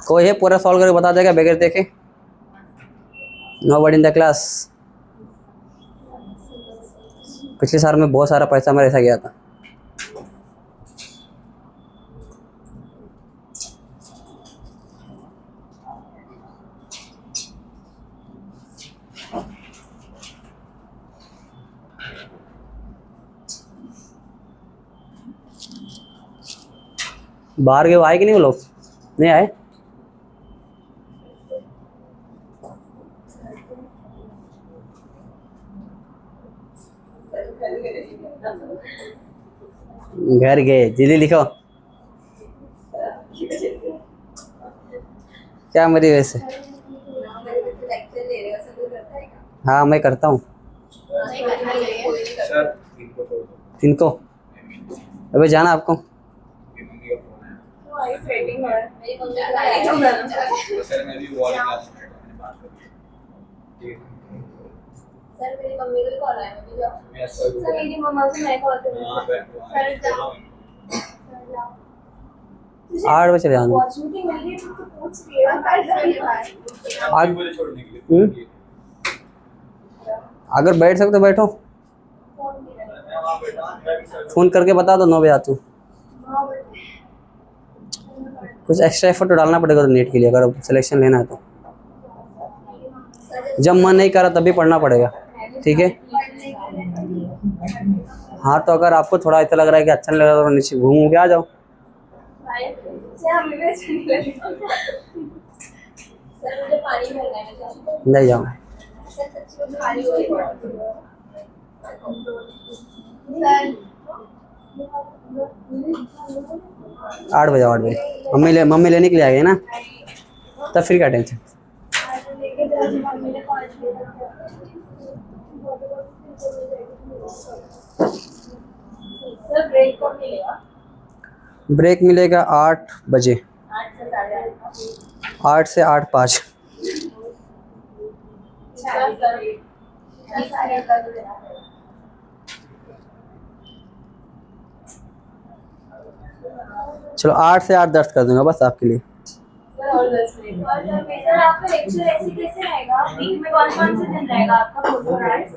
A: कोई है पूरा सॉल्व करके बता देगा बगैर देखे? Nobody in the class. पिछले साल में बहुत सारा पैसा मेरा ऐसा गया था। बाहर के वो आए कि नहीं? वो लोग नहीं आए? घर गए। जल्दी लिखो। क्या मेरी वैसे? हाँ मैं करता हूँ। किनको? अबे जाना आपको?
B: सर मेरी मम्मी को कॉल आया मुझे। सर मेरी मम्मा से मैं कॉल करूँगा। सर जाओ।
A: 8 बजे चले जाना।
B: अपॉर्चुनिटी मिल रही है तो पूछ रही है।
A: आज
C: मुझे छोड़ने के लिए
A: अगर बैठ सकते हो बैठो, फोन करके बता दो 9 बजे आती हूँ। कुछ एक्स्ट्रा एफर्ट तो डालना पड़ेगा तो नेट के लिए, अगर सिलेक्शन लेना है तो। जब मन नहीं करा तभी पढ़ना पड़ेगा, ठीक है। हाँ तो अगर आपको थोड़ा ऐसा लग रहा है कि अच्छा नहीं लग रहा तो नीचे घूम के आ जाओ। नहीं जाओ। 8 बजे 8 बजे मम्मी लेने के लिए आ गई ना, तब फिर क्या टेंशन। ब्रेक मिलेगा 8 बजे, 8 से 8:05। चलो 8 से 8:10 कर दूंगा बस आपके लिए।
B: सर आपका लेक्चर ऐसे कैसे रहेगा? वीक में कौन-कौन से दिन रहेगा आपका फोटो क्लास?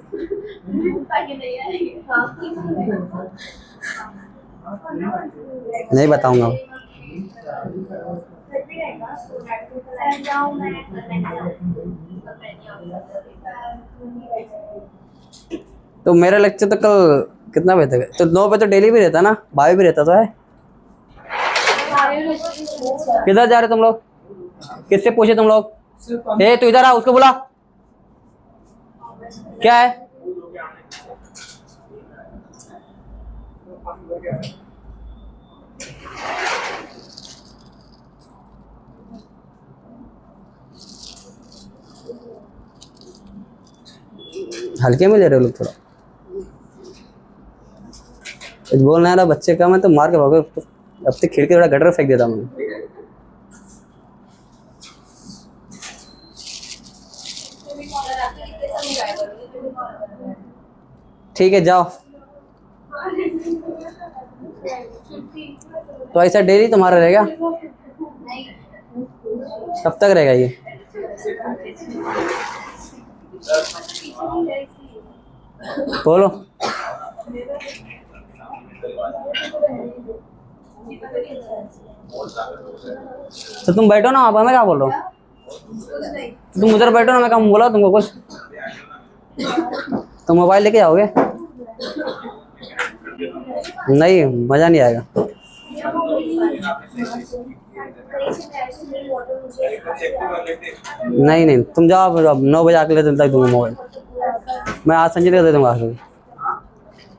B: ताकि नहीं आएंगे।
A: नहीं बताऊंगा। तो मेरा लेक्चर तो कल कितना बजे तक? तो 9 बजे तो डेली भी रहता ना, 22 भी रहता तो है। किधर जा रहे तुम लोग? किससे पूछे तुम लोग? ए तू इधर आ, उसको बुला। क्या है? हल्के में ले रहे हो लोग थोड़ा। कुछ बोल नहीं रहा बच्चे का, मैं तो मार के भागो। अब तक खिड़की थोड़ा गटर फेंक देता मैं। ठीक है जाओ। तो ऐसा डेली तुम्हारा रहेगा? कब तक रहेगा ये? बोलो। तो तुम बैठो ना, आप हमें क्या बोल रहे हो? तुम उधर बैठो ना, मैं क्या बोला तुमको कुछ? तो मोबाइल लेके जाओगे? नहीं, मजा नहीं आएगा। नहीं नहीं तुम जाओ, अब 9 बजे आके ले दूंगा मोबाइल। मैं आज संजय दे दूंगा।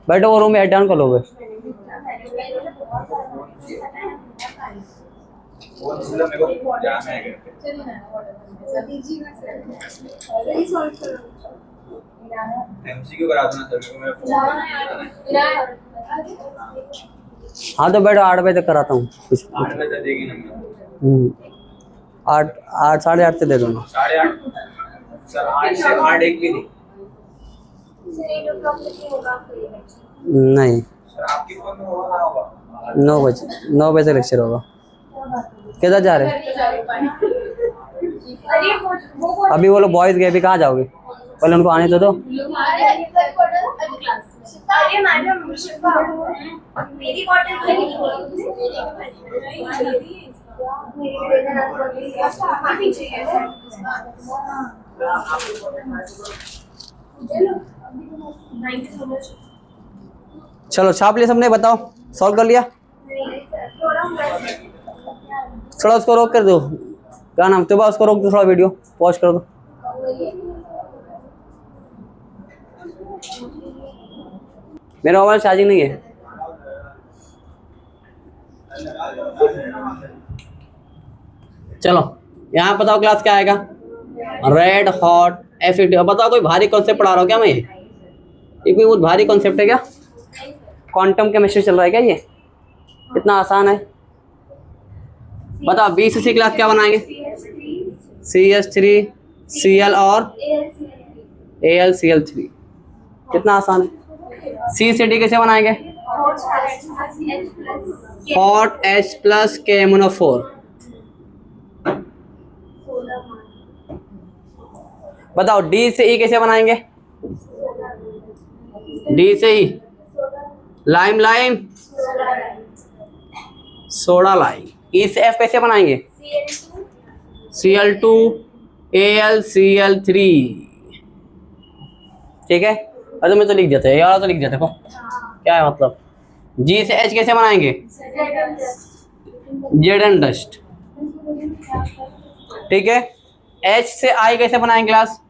A: बैठो, वो रूम में हेड डाउन कर लोगे। हाँ तो बैठो, 8 बजे तक कराता हूँ।
C: 8 बजे देगी ना?
A: 8 साढ़े 8 से दे दूंगा।
C: 8:30 सर, 8 से 8 एक भी नहीं।
A: नहीं
C: सर आपकी फोन में होगा
A: 9 बजे लेक्चर होगा। किधर जा रहे? अभी वो लोग बॉयज गए, अभी कहाँ जाओगे? पहले उनको आने तो दो।
B: अरे मैडम मेरी बॉटल
A: चलो छाप लिया सबने? बताओ सॉल्व कर लिया? थोड़ा उसको रोक कर दो। क्या नाम? तो उसको रोक दो, थोड़ा वीडियो पॉज कर दो। मेरा मोबाइल चार्जिंग नहीं है। चलो यहाँ बताओ क्लास क्या आएगा? Red hot acid. बताओ कोई भारी कॉन्सेप्ट पढ़ा रहा हूँ क्या मैं? ये कोई बहुत भारी कॉन्सेप्ट है क्या? क्वांटम केमिस्ट्री चल रहा है क्या ये? इतना आसान है। बताओ BCC क्लास क्या बनाएंगे? CH3 Cl और AlCl3। कितना आसान है। C से D कैसे बनाएंगे? Hot H plus KMnO4। बताओ D से E कैसे बनाएंगे? D से E lime lime soda lime. E से F कैसे बनाएंगे? Cl2 AlCl3। ठीक है, अरे मैं तो लिख देते हैं यार, तो लिख देते देखो क्या है मतलब। G से H कैसे बनाएंगे? Zn dust. ठीक है, H से I कैसे बनाएंगे class?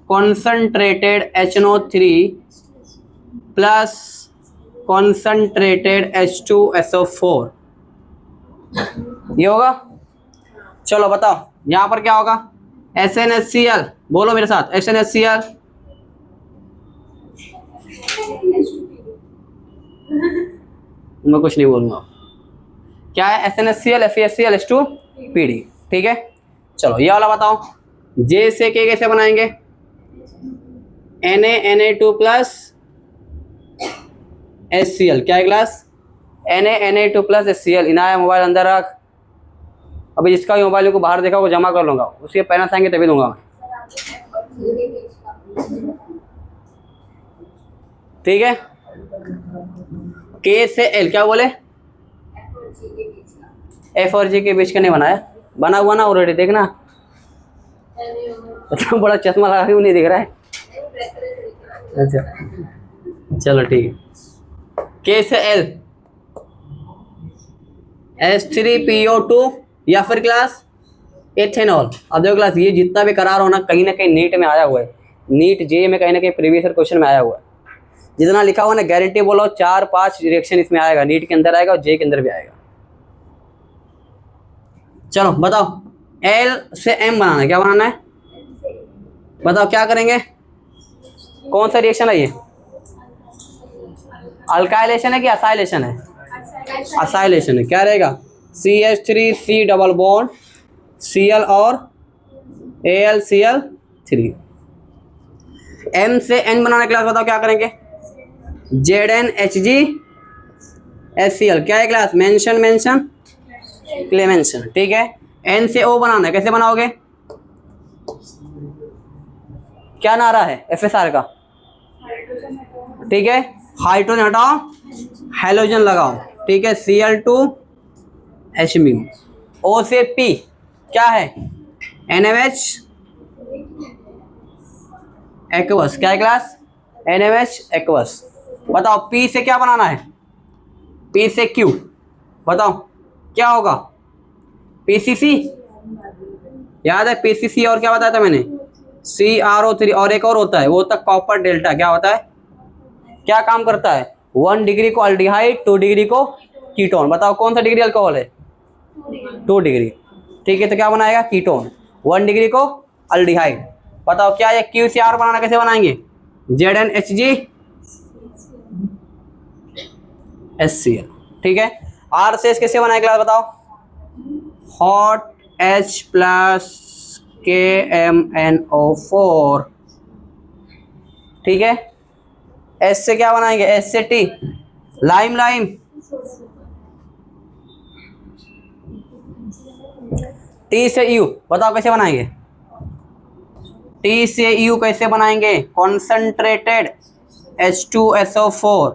A: Concentrated HNO3 plus concentrated H2SO4। ये होगा। चलो बताओ यहाँ पर क्या होगा? SnHCl, बोलो मेरे साथ, SnHCl। मैं कुछ नहीं बोलूंगा। क्या है? SnHCl FeHCl H2PD। ठीक है, चलो ये वाला बताओ। J से K कैसे बनाएंगे? Na2 plus HCl। क्या है class? Na2 plus HCl। Inaya mobile अंदर रख। अभी जिसका भी मोबाइल को बाहर देखा वो जमा कर लूंगा, उसके पेरेंट्स आएंगे तभी दूंगा मैं। ठीक है, K से L क्या बोले? F और G के बीच का नहीं बनाया, बना हुआ ना ऑलरेडी, देखना। इतना बड़ा चश्मा लगा के नहीं दिख रहा है। अच्छा चलो ठीक है। K से L H3PO2 या फिर क्लास एथेनॉल। अब देखो क्लास, ये जितना भी करार होना कहीं ना कहीं नीट में आया हुआ है, नीट जे में कहीं ना कहीं प्रीवियस ईयर क्वेश्चन में आया हुआ है। जितना लिखा हुआ ना गारंटी बोलो 4-5 रिएक्शन इसमें आएगा, नीट के अंदर आएगा और जे के अंदर भी आएगा। चलो बताओ, L से M बनाना है, क्या बनाना है? बताओ क्या करेंगे? कौन सा रिएक्शन है ये? अल्काइलेशन है कि असाइलेशन है? असाइलेशन है। क्या रहेगा? CH3C डबल बॉन्ड Cl और AlCl3। M से N बनाना क्लास, बताओ क्या करेंगे? ZnHgHCl। क्या है क्लास? Mention mention Clemmensen. ठीक है, N से O बनाना है, कैसे बनाओगे? क्या नारा है FSR का? ठीक है, हाइड्रोजन हटाओ, हैलोजन लगाओ। ठीक है, Cl2H-. O से P क्या है? NaOH aqueous. क्या है क्लास? NaOH aqueous. बताओ P से क्या बनाना है? P से Q, बताओ क्या होगा? PCC याद है? PCC और क्या बताया था मैंने? CrO3 और एक और होता है, वो होता है कॉपर डेल्टा। क्या होता है? क्या काम करता है? 1 डिग्री को अल्डिहाइड, 2 डिग्री को कीटोन। बताओ कौन सा डिग्री अल्कोहल है? 2 डिग्री। ठीक है, तो क्या बनाएगा? कीटोन। 1 डिग्री को अल्डिहाइड। बताओ क्या ये Q से R बनाना कैसे बनाएंगे? ZnHgHCl। ठीक है, R से कैसे बनाएगा क्लास बताओ? Hot H plus KMnO4। ठीक है, S से क्या बनाएंगे? S से T लाइम लाइम। T से U, बताओ कैसे बनाएंगे? T से U कैसे बनाएंगे? Concentrated H2SO4।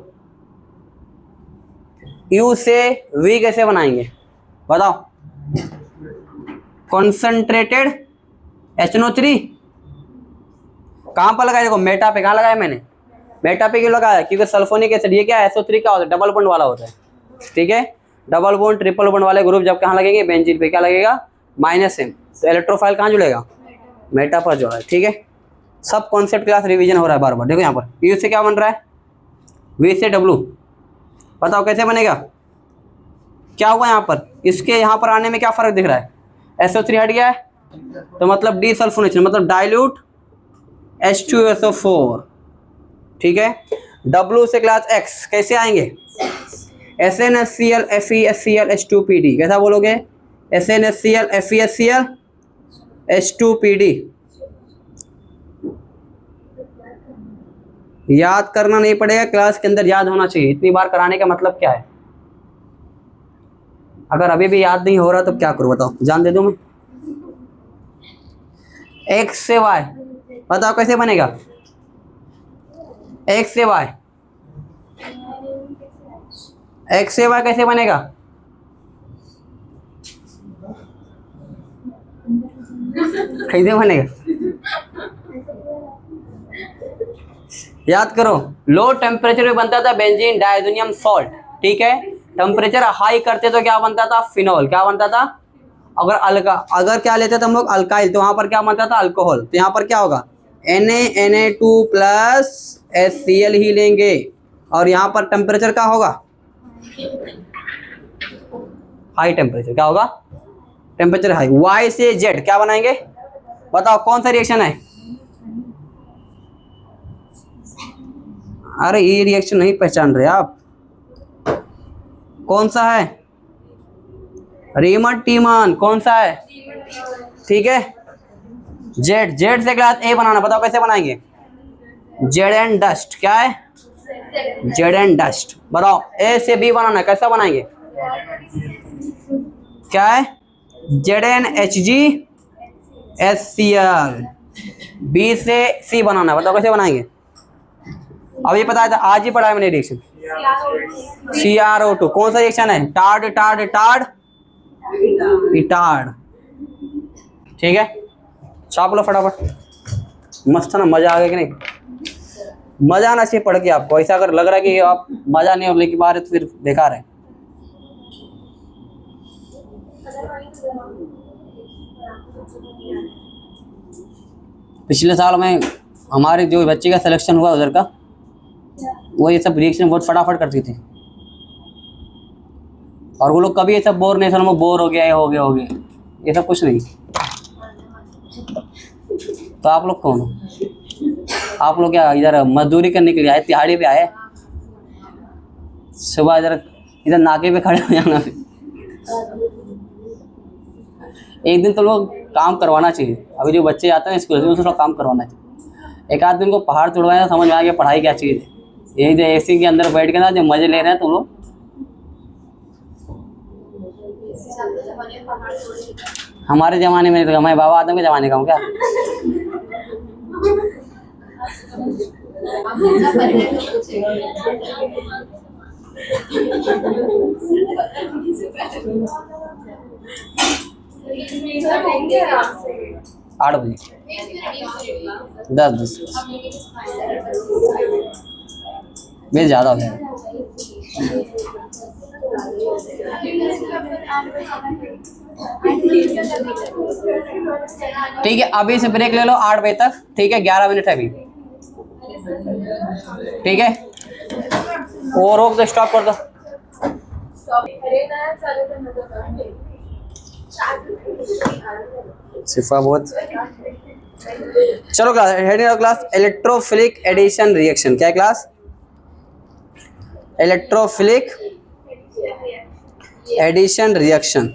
A: U से V कैसे बनाएंगे? बताओ। कॉन्सनट्रेटेड HNO3 कहाँ पर लगाया? देखो मेटा पे। कहाँ लगाया मैंने? मेटा पे क्यों लगाया? क्योंकि सल्फोनिक एसिड ये क्या है? SO3 क्या होता है? डबल बॉन्ड वाला होता है। ठीक है, डबल बॉन्ड ट्रिपल बॉन्ड वाले ग्रुप जब कहाँ लगेंगे? बेंजीन पे। क्या लगेगा? -M। तो इलेक्ट्रोफाइल कहाँ जुड़ेगा? मेटा पर जुड़ा है। ठीक है, सब कॉन्सेप्ट क्लास रिवीजन हो रहा है बार बार। देखो यहाँ पर U से क्या बन रहा है? V से W। बताओ कैसे बनेगा? क्या हुआ यहाँ पर? इसके यहाँ पर आने में क्या फर्क दिख रहा है? SO3 हट गया है, तो मतलब डीसल्फोनेशन, मतलब डाइल्यूट H2SO4। ठीक है, W से क्लास X कैसे आएंगे? SnHCl FeHCl H2PD। कैसा बोलोगे? SnHCl FeHCl H2PD। याद करना नहीं पड़ेगा, क्लास के अंदर याद होना चाहिए। इतनी बार कराने का मतलब क्या है? अगर अभी भी याद नहीं हो रहा तो क्या करूँ बताओ, जान दे दूं मैं? एक्स से वाई बताओ कैसे बनेगा? एक्स से वाई, एक्स से वाई कैसे बनेगा? कैसे बनेगा? याद करो, लो टेम्परेचर में बनता था बेंजीन डाइजोनियम सॉल्ट, ठीक है। टेम्परेचर हाई करते तो क्या बनता था? फिनॉल। क्या बनता था? अगर क्या लेते थे हम लोग? अल्काइल, तो वहां पर क्या बनता था? अल्कोहल। तो यहाँ पर क्या होगा? Na2 प्लस HCl ही लेंगे, और यहाँ पर टेम्परेचर क्या होगा? High temperature. क्या होगा? Temperature high. Y से Z क्या बनाएंगे बताओ? कौन सा रिएक्शन है? अरे ये रिएक्शन नहीं पहचान रहे आप? कौन सा है? रीमन टीमन। कौन सा है? ठीक है। जेड, जेड से क्लास ए बनाना, बताओ कैसे बनाएंगे? Z and dust. क्या है? Z and dust. बताओ ए से बी बनाना, कैसा बनाएंगे? क्या है? Z N HgHCl। बी से सी बनाना, बताओ कैसे बनाएंगे? अब ये पता है, आज ही पढ़ा है मैंने रिएक्शन। CrO2। कौन सा रिएक्शन है? Tarred tarred tarred Etard. ठीक है, छाप लो फटाफट। मस्त है ना? मजा आ गया कि नहीं? मजा आना चाहिए पढ़ के आपको। ऐसा अगर लग रहा है कि आप मजा नहीं और लेके बाहर तो फिर बेकार है। पिछले साल में हमारे जो बच्चे का सिलेक्शन हुआ उधर का, वो ये सब रिएक्शन बहुत फटाफट करती थी, और वो लोग कभी ये सब बोर नहीं थे। बोर हो गया, ये हो गया, ये सब कुछ नहीं। तो आप लोग कौन हो? आप लोग क्या इधर मजदूरी करने के लिए आए? तिहाड़ी पे आए? सुबह इधर नाके पे खड़े हो जाना। एक दिन तो लोग काम करवाना चाहिए। अभी जो बच्चे आते हैं स्कूल से, उसको काम करवाना चाहिए। एक आध दिन को पहाड़ चढ़वाया, समझ में आ गया पढ़ाई क्या चीज़ है। यही जो AC के अंदर बैठ के ना जो मजे ले रहे हैं तुम लोग। हमारे ज़माने में तो, हमारे बाबा आदम के ज़माने का हूँ क्या? आठ बजे 10 बजे ज़्यादा हो जाएगा। ठीक है, अभी से ब्रेक ले लो 8 बजे तक। ठीक है, 11 मिनट है अभी। ठीक है, वो रोक दो, स्टॉप कर दो। सिफा बहुत। चलो class, heading of class electrophilic addition reaction. क्या क्लास? Electrophilic addition reaction.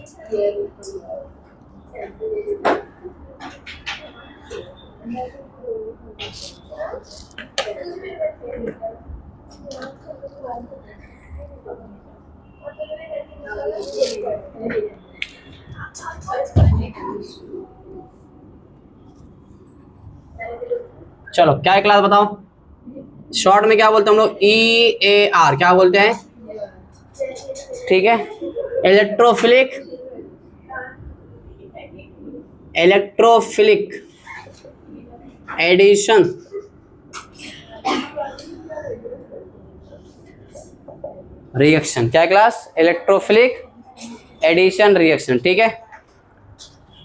A: चलो क्या है क्लास बताओ? शॉर्ट में क्या बोलते हैं हम लोग? EAR। क्या बोलते हैं? ठीक है, इलेक्ट्रोफिलिक एडिशन रिएक्शन। क्या क्लास? Electrophilic addition reaction. ठीक है,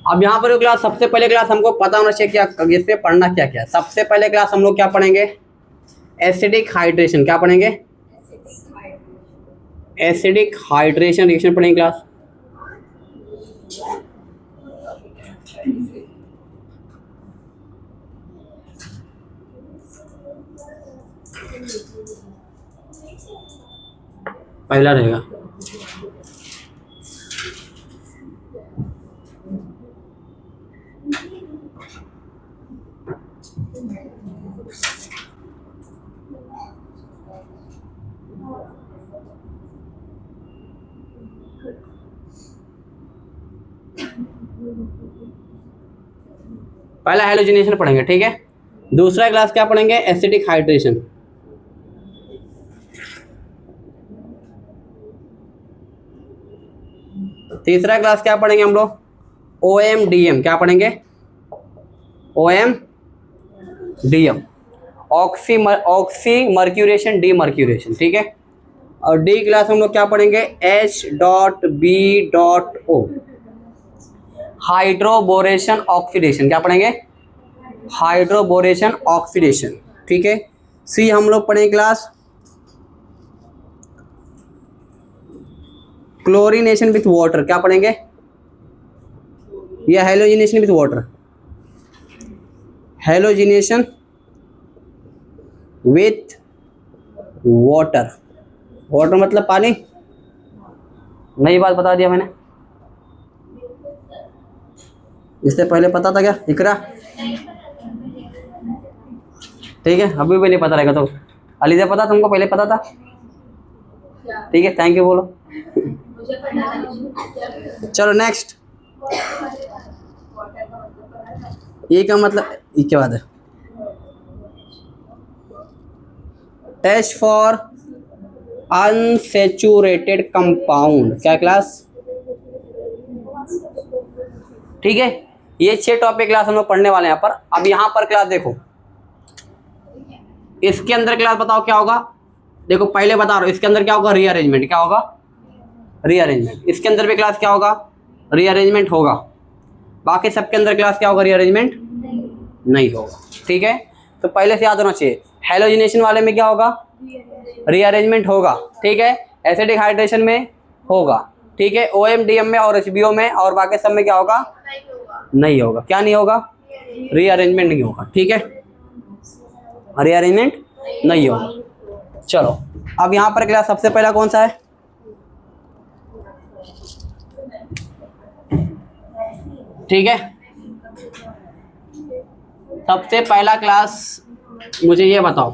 A: अब यहाँ पर क्लास सबसे पहले क्लास हमको पता होना चाहिए क्या इससे पढ़ना क्या क्या है। सबसे पहले क्लास हम लोग क्या पढ़ेंगे? Acidic hydration. क्या पढ़ेंगे? एसिडिक हाइड्रेशन रिएक्शन पढ़ेंगे क्लास। पहला रहेगा पहला हेलोजिनेशन पढ़ेंगे, ठीक है। दूसरा क्लास क्या पढ़ेंगे? Acidic hydration. तीसरा क्लास क्या पढ़ेंगे हम लोग? OMDM। क्या पढ़ेंगे? OMDM, ऑक्सी मर्क्यूरेशन डीमर्क्यूरेशन, ठीक है। और डी क्लास हम लोग क्या पढ़ेंगे? H.B.O, hydroboration oxidation. क्या पढ़ेंगे? हाइड्रोबोरेशन ऑक्सीडेशन, ठीक है। सी हम लोग पढ़ेंगे क्लास क्लोरीनेशन विथ वाटर। क्या पढ़ेंगे? या halogenation with water. Halogenation with water. Water मतलब पानी। नई बात बता दिया मैंने, इससे पहले पता था क्या इकरा? ठीक है, अभी भी नहीं पता रहेगा तो अलीजा पता तुमको पहले पता था? ठीक है, थैंक यू बोलो।
B: मुझे पता नहीं।
A: चलो नेक्स्ट। ये का मतलब ये क्या बात है? Test for unsaturated compound. क्या क्लास? ठीक है, ये 6 टॉपिक क्लास हम लोग पढ़ने वाले हैं यहाँ पर। अब यहाँ पर क्लास देखो, इसके अंदर क्लास बताओ क्या होगा? देखो पहले बता रहा हूँ, इसके अंदर क्या होगा? रीअरेंजमेंट। क्या होगा? रीअरेंजमेंट। इसके अंदर भी क्लास क्या होगा? रीअरेंजमेंट होगा। बाकी सबके अंदर क्लास क्या होगा? रीअरेंजमेंट नहीं होगा, ठीक है। तो पहले से याद होना चाहिए, हेलोजिनेशन वाले में क्या होगा? रीअरेंजमेंट होगा, ठीक है। एसिडिक हाइड्रेशन में होगा, ठीक है। OMDM में और HBO में और बाकी सब में क्या होगा? नहीं होगा। क्या नहीं होगा? रीअरेंजमेंट नहीं होगा, ठीक है। रीअरेंजमेंट नहीं होगा। चलो अब यहाँ पर क्लास सबसे पहला कौन सा है? ठीक है, सबसे पहला क्लास मुझे ये बताओ,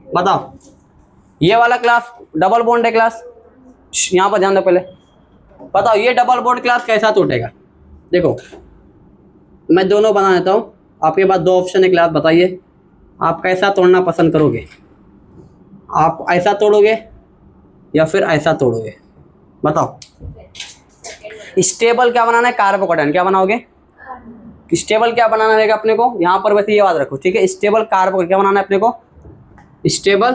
A: बताओ ये वाला क्लास डबल बॉन्ड है क्लास। यहाँ पर ध्यान दो पहले, बताओ ये डबल बॉन्ड क्लास कैसा टूटेगा? देखो मैं दोनों बना देता हूँ, आपके पास 2 ऑप्शन है क्लास, बताइए आप कैसा तोड़ना पसंद करोगे? आप ऐसा तोड़ोगे या फिर ऐसा तोड़ोगे? बताओ। स्टेबल क्या बनाना है? कार्बोकैटायन। क्या बनाओगे? स्टेबल क्या बनाना रहेगा अपने को? यहाँ पर वैसे ये याद रखो, ठीक है। स्टेबल कार्बो क्या बनाना है अपने को? स्टेबल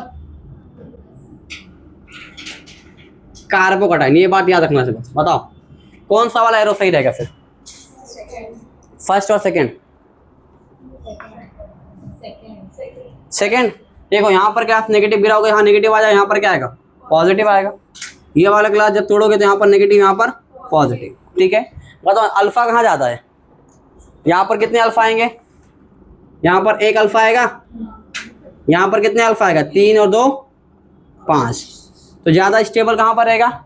A: कार्बोकैटायन, ये बात याद रखना है बस। बताओ कौन सा वाला एरो सही रहेगा फिर? फर्स्ट और सेकंड? सेकंड। देखो यहाँ पर क्लास नेगेटिव गिरा होगा, यहाँ नेगेटिव आ जाएगा, यहाँ पर क्या आएगा? पॉजिटिव आएगा। ये वाला क्लास जब तोड़ोगे तो यहाँ पर नेगेटिव, यहाँ पर पॉजिटिव, ठीक है। बताओ अल्फा कहाँ जाता है? यहाँ पर कितने अल्फा आएंगे? यहाँ पर 1 अल्फा आएगा। यहाँ पर कितने अल्फा आएगा? 3 और 2 5। तो ज़्यादा स्टेबल कहाँ पर रहेगा?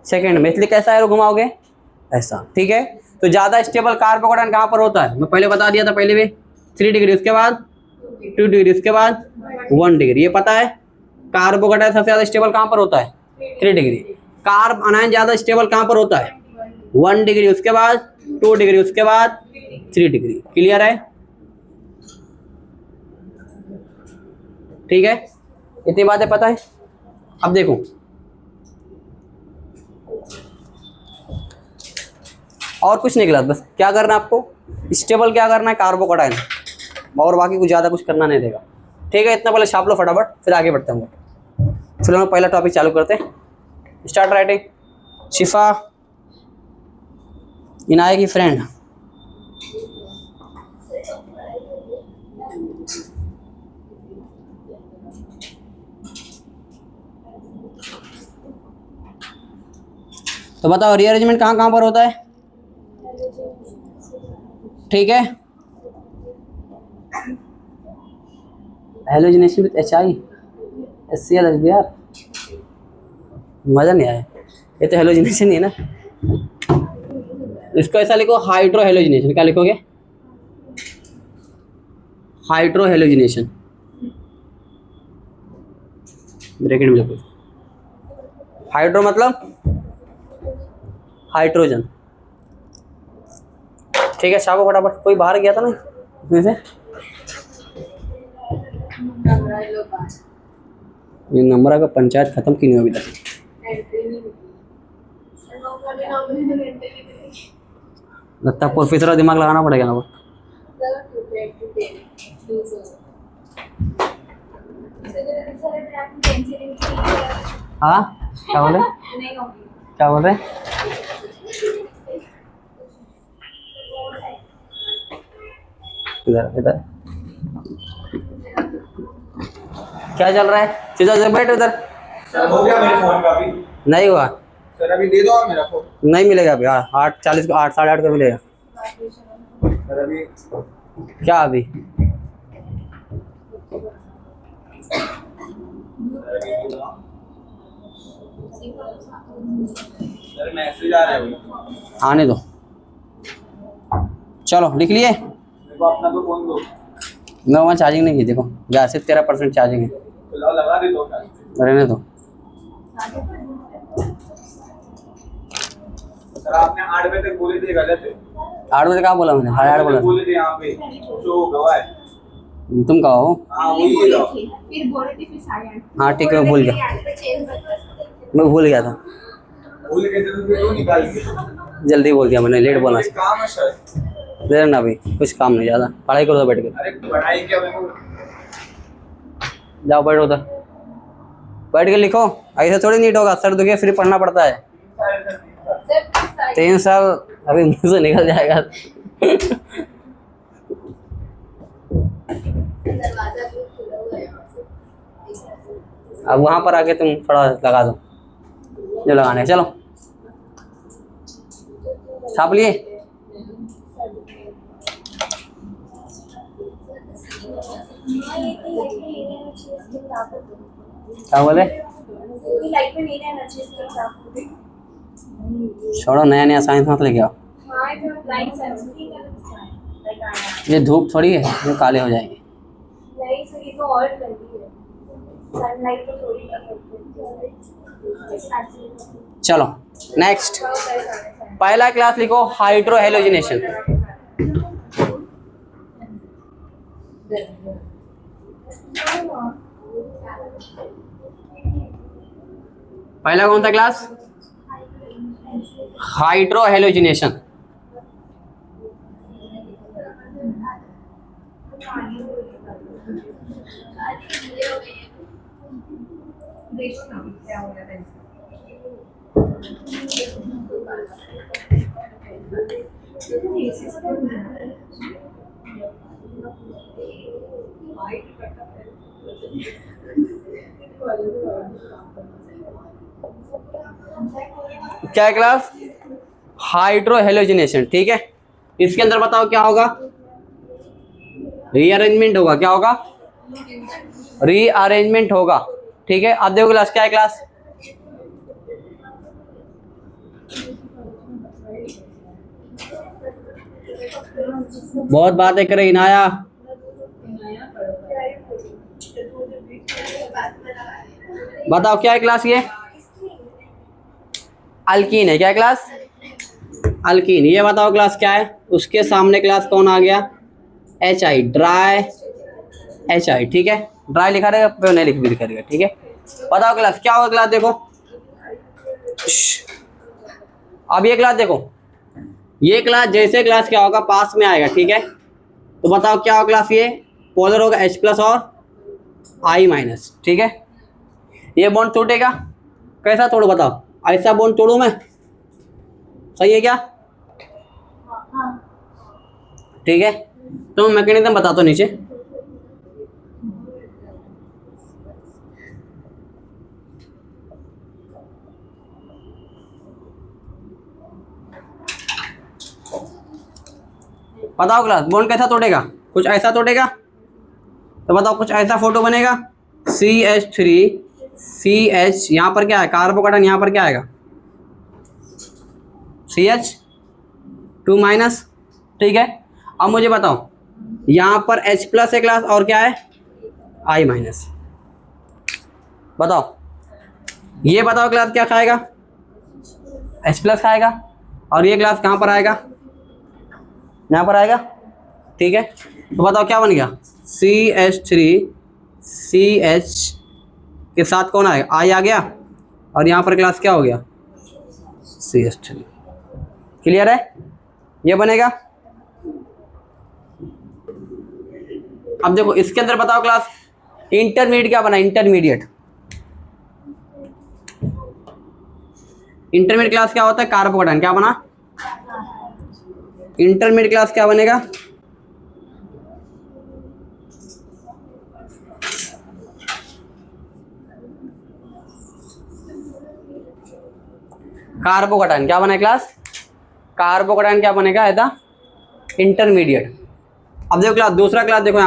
A: सेकंड में। इसलिए कैसा एरो घुमाओगे? ऐसा, ठीक है। तो ज़्यादा स्टेबल कार्बोकैटायन कहाँ पर होता है? मैं पहले बता दिया था पहले भी, 3 डिग्री, उसके बाद 2 डिग्री, उसके बाद 1 डिग्री। ये पता है कार्बोकैटायन सबसे ज़्यादा स्टेबल कहाँ पर होता है? 3 डिग्री। कार्ब अनायन ज़्यादा स्टेबल कहाँ पर होता है? 1 डिग्री, उसके बाद 2 डिग्री, उसके बाद 3 डिग्री। क्लियर है? ठीक है, इतनी बातें पता है। अब देखो और कुछ नहीं क्लास, बस क्या करना है आपको? स्टेबल क्या करना है? कार्बोकैटायन, और बाकी कुछ ज़्यादा कुछ करना नहीं देगा, ठीक है। इतना पहले छाप लो फटाफट, फिर आगे बढ़ते हैं। फिर हम पहला टॉपिक चालू करते हैं। Start writing. शिफा इनाया की फ्रेंड। तो बताओ रीअरेंजमेंट कहाँ कहाँ पर होता है? ठीक है, halogenation with HI HCl HBr। मज़ा नहीं आया, ये तो हेलोजिनेशन ही है ना। इसको ऐसा लिखो हाइड्रो हेलोजिनेशन। क्या लिखोगे? हाइड्रो हेलोजिनेशन, ब्रैकेट में लिखो। हाइड्रो मतलब हाइड्रोजन, ठीक है। शाबो फटाफट, कोई बाहर गया था ना इसमें से? ये नंबर का पंचायत खत्म क्यों नहीं हुई अभी तक? लगता है प्रोफेसर का दिमाग लगाना पड़ेगा ना वो। हाँ क्या बोले, क्या बोल रहे? इधर इधर क्या चल रहा है? सीधा बैठ उधर।
C: सर हो गया मेरे फोन का भी?
A: नहीं हुआ
C: सर अभी दे दो मेरा फोन।
A: नहीं मिलेगा अभी। 8:40 को 8 साढ़े 8 को मिलेगा।
C: सर अभी
A: क्या अभी?
C: सर मैसेज आ रहा है अभी।
A: आने दो, चलो लिख लिए।
C: मेरे को अपना तो फोन दो।
A: मैं वहाँ चार्जिंग नहीं की, देखो जहाँ से 13% चार्जिंग है।
C: फिलहाल लगा दे दो।
A: रहने दो।
C: सर आपने 8 बजे तक बोले थे, गलत है।
A: 8 बजे कहाँ बोला मैंने? 8:30 बोला।
C: बोले थे यहाँ पे जो गवाह है।
A: तुम कहो।
C: हाँ वही है तो।
B: फिर बोले थे फिर 8:30।
A: हाँ ठीक है, मैं भूल गया, मैं भूल गया था।
C: भूल गए थे तो फिर वो निकाल के।
A: जल्दी बोल दिया मैंने, लेट बोला।
C: काम है सर।
A: दे ना अभी, कुछ काम नहीं, ज़्यादा पढ़ाई करो तो बैठ के।
C: अरे पढ़ाई क्या मेरे को।
A: जाओ बैठो उधर, बैठ के लिखो। ऐसे थोड़ी नीट होगा, सर दुखिए फिर पढ़ना पड़ता है। 3 साल अभी मुँह से निकल जाएगा। अब वहाँ पर आके तुम थोड़ा लगा दो जो लगाने। चलो छाप लिए? क्या बोले?
B: लाइट में नहीं रहना चाहिए।
A: छोड़ो, नया नया साइंस मत लेके आओ। ये धूप थोड़ी है जो काले हो जाएंगे।
B: नहीं सर, ये तो और ठंडी है। सनलाइट तो थोड़ी
A: चलो नेक्स्ट, पहला क्लास लिखो हाइड्रो हेलोजिनेशन। पहला कौन सा क्लास? Hydro halogenation. क्या है क्लास? हाइड्रो हेलोजिनेशन, ठीक है। इसके अंदर बताओ क्या होगा? रीअरेंजमेंट होगा। क्या होगा? रीअरेंजमेंट होगा, ठीक है। अब देखो क्लास क्या है क्लास? बहुत बातें करे इनाया। बताओ क्या है क्लास? ये अल्कीन है। क्या है क्लास? अल्कीन। ये बताओ क्लास क्या है? उसके सामने क्लास कौन आ गया? HI, ड्राई HI, ठीक है। ड्राई लिखा रहेगा, नहीं लिख भी लिखा रहेगा, ठीक है। बताओ क्लास क्या होगा? क्लास देखो, अब ये क्लास देखो, ये क्लास जैसे क्लास क्या होगा पास में आएगा, ठीक है। तो बताओ क्या होगा क्लास? ये पोलर होगा H+ और I-, ठीक है। ये बॉन्ड टूटेगा, कैसा तोड़ो बताओ? ऐसा बॉन्ड तोड़ू मैं, सही है क्या? ठीक है। तो मैकेनिज्म बता दो नीचे। बताओ क्लास बॉन्ड कैसा तोड़ेगा? कुछ ऐसा तोड़ेगा। तो बताओ कुछ ऐसा फोटो बनेगा, CH3CH, यहाँ पर क्या है? कार्बोकेटन, यहाँ पर क्या आएगा? CH2-, ठीक है। अब मुझे बताओ यहाँ पर H+ है क्लास, और क्या है I-। बताओ, ये बताओ क्लास क्या खाएगा, H+ खाएगा, और ये क्लास कहाँ पर आएगा, यहाँ पर आएगा। ठीक है, तो बताओ क्या बन गया, CH3CH के साथ कौन आएगा, I आ गया, और यहाँ पर क्लास क्या हो गया, CH3। क्लियर है, ये बनेगा। अब देखो इसके अंदर बताओ क्लास इंटरमीडिएट क्या बना, इंटरमीडिएट क्लास क्या होता है, कार्बोकेटाइन क्या बना, इंटरमीडिएट क्लास क्या बनेगा, कार्बोकेटाइन क्या बना क्लास, कार्बोकेटाइन क्या बनेगा, ऐसा इंटरमीडिएट। अब देखो क्लास दूसरा क्लास देखो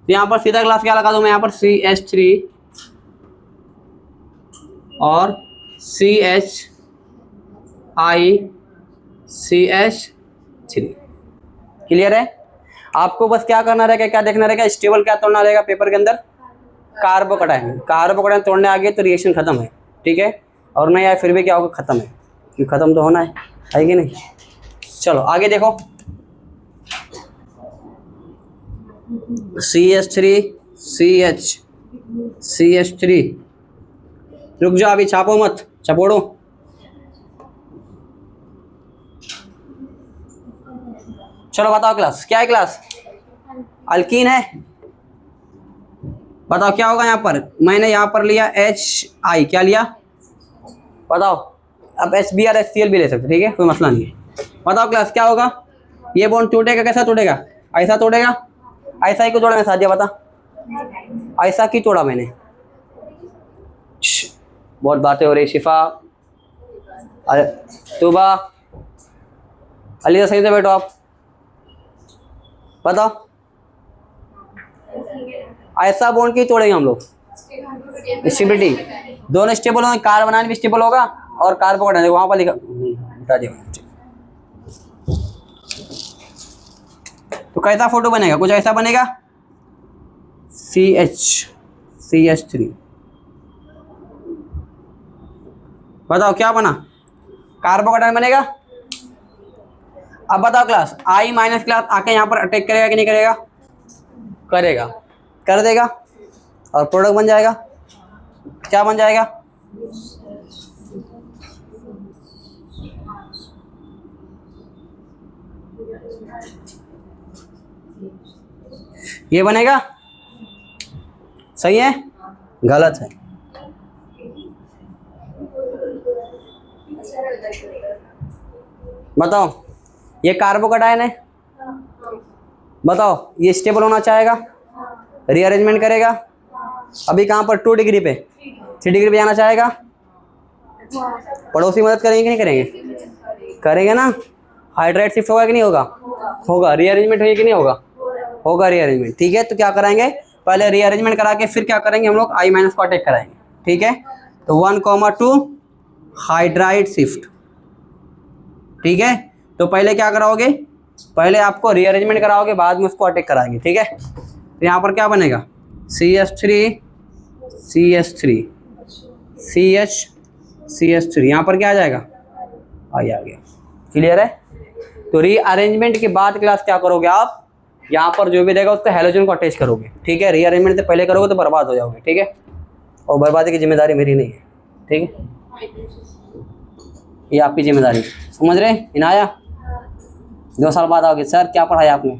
A: यहाँ पर सीधा क्लास क्या लगा दूं मैं, यहाँ पर CH3 और CH3। क्लियर है, आपको बस क्या करना रहेगा, क्या देखना रहेगा, स्टेबल क्या तोड़ना रहेगा पेपर के अंदर, कार्बोकेटाइन तोड़ने आ गए तो रिएक्शन खत्म है। ठीक है, और नहीं आए फिर भी क्या होगा, खत्म है, कि खत्म तो होना है कि नहीं। चलो आगे देखो, CH3 रुक जाओ, अभी छापो मत, छपोड़ो। चलो बताओ क्लास क्या है, क्लास अल्कीन है। बताओ क्या होगा, यहाँ पर मैंने यहाँ पर लिया HI, क्या लिया बताओ, अब HB और HCl भी ले सकते, ठीक है कोई मसला नहीं है। बताओ क्लास क्या होगा, ये बॉन्ड टूटेगा, कैसा टूटेगा, ऐसा टूटेगा, ऐसा ही क्यों तोड़ा मैं सादिया, बता ऐसा क्यों तोड़ा मैंने, बहुत बातें हो रही, शिफा तुबा अली सही से बैठो आप, बताओ ऐसा बॉन्ड क्यों तोड़ेंगे हम लोग, स्टेबिलिटी, दोनों स्टेबल होंगे, कार्बोनाइन भी स्टेबल होगा और कार्बोकेटाइन वहां पर लिखा, हटा दिया। तो कैसा फोटो बनेगा, कुछ ऐसा बनेगा, CH3। बताओ क्या बना, कार्बोकेटाइन बनेगा। अब बताओ क्लास I- क्लास आके यहाँ पर अटैक करेगा कि नहीं करेगा, करेगा, कर देगा, और प्रोडक्ट बन जाएगा, क्या बन जाएगा, ये बनेगा। सही है, गलत है, बताओ ये कार्बोकेटाइन है, बताओ ये स्टेबल होना चाहेगा, रीअरेंजमेंट करेगा, अभी कहाँ पर 2 डिग्री पे 3 डिग्री पे जाना चाहेगा, पड़ोसी मदद करेंगे कि नहीं करेंगे, करेंगे ना, हाइड्राइड शिफ्ट होगा कि नहीं होगा, होगा, रीअरेंजमेंट होगी कि नहीं होगा, होगा रीअरेंजमेंट। ठीक है, तो क्या कराएंगे, पहले रीअरेंजमेंट करा के फिर क्या करेंगे हम लोग, I- को अटैक कराएंगे। ठीक है, तो 1,2 हाइड्राइड शिफ्ट। ठीक है, तो पहले क्या कराओगे, पहले आपको रीअरेंजमेंट कराओगे, बाद में उसको अटैक कराएंगे। ठीक है, तो यहाँ पर क्या बनेगा, CH3 यहाँ पर क्या आ जाएगा, आ गया। क्लियर है, तो रीअरेंजमेंट के बाद क्लास क्या करोगे आप, यहाँ पर जो भी रहेगा उसको हैलोजन को अटैच करोगे। ठीक है, रीअरेंजमेंट से पहले करोगे तो बर्बाद हो जाओगे। ठीक है, और बर्बादी की जिम्मेदारी मेरी नहीं है। ठीक है, ये आपकी जिम्मेदारी, समझ रहे इनाया। 2 साल बाद आओगे, सर क्या पढ़ाया आपने,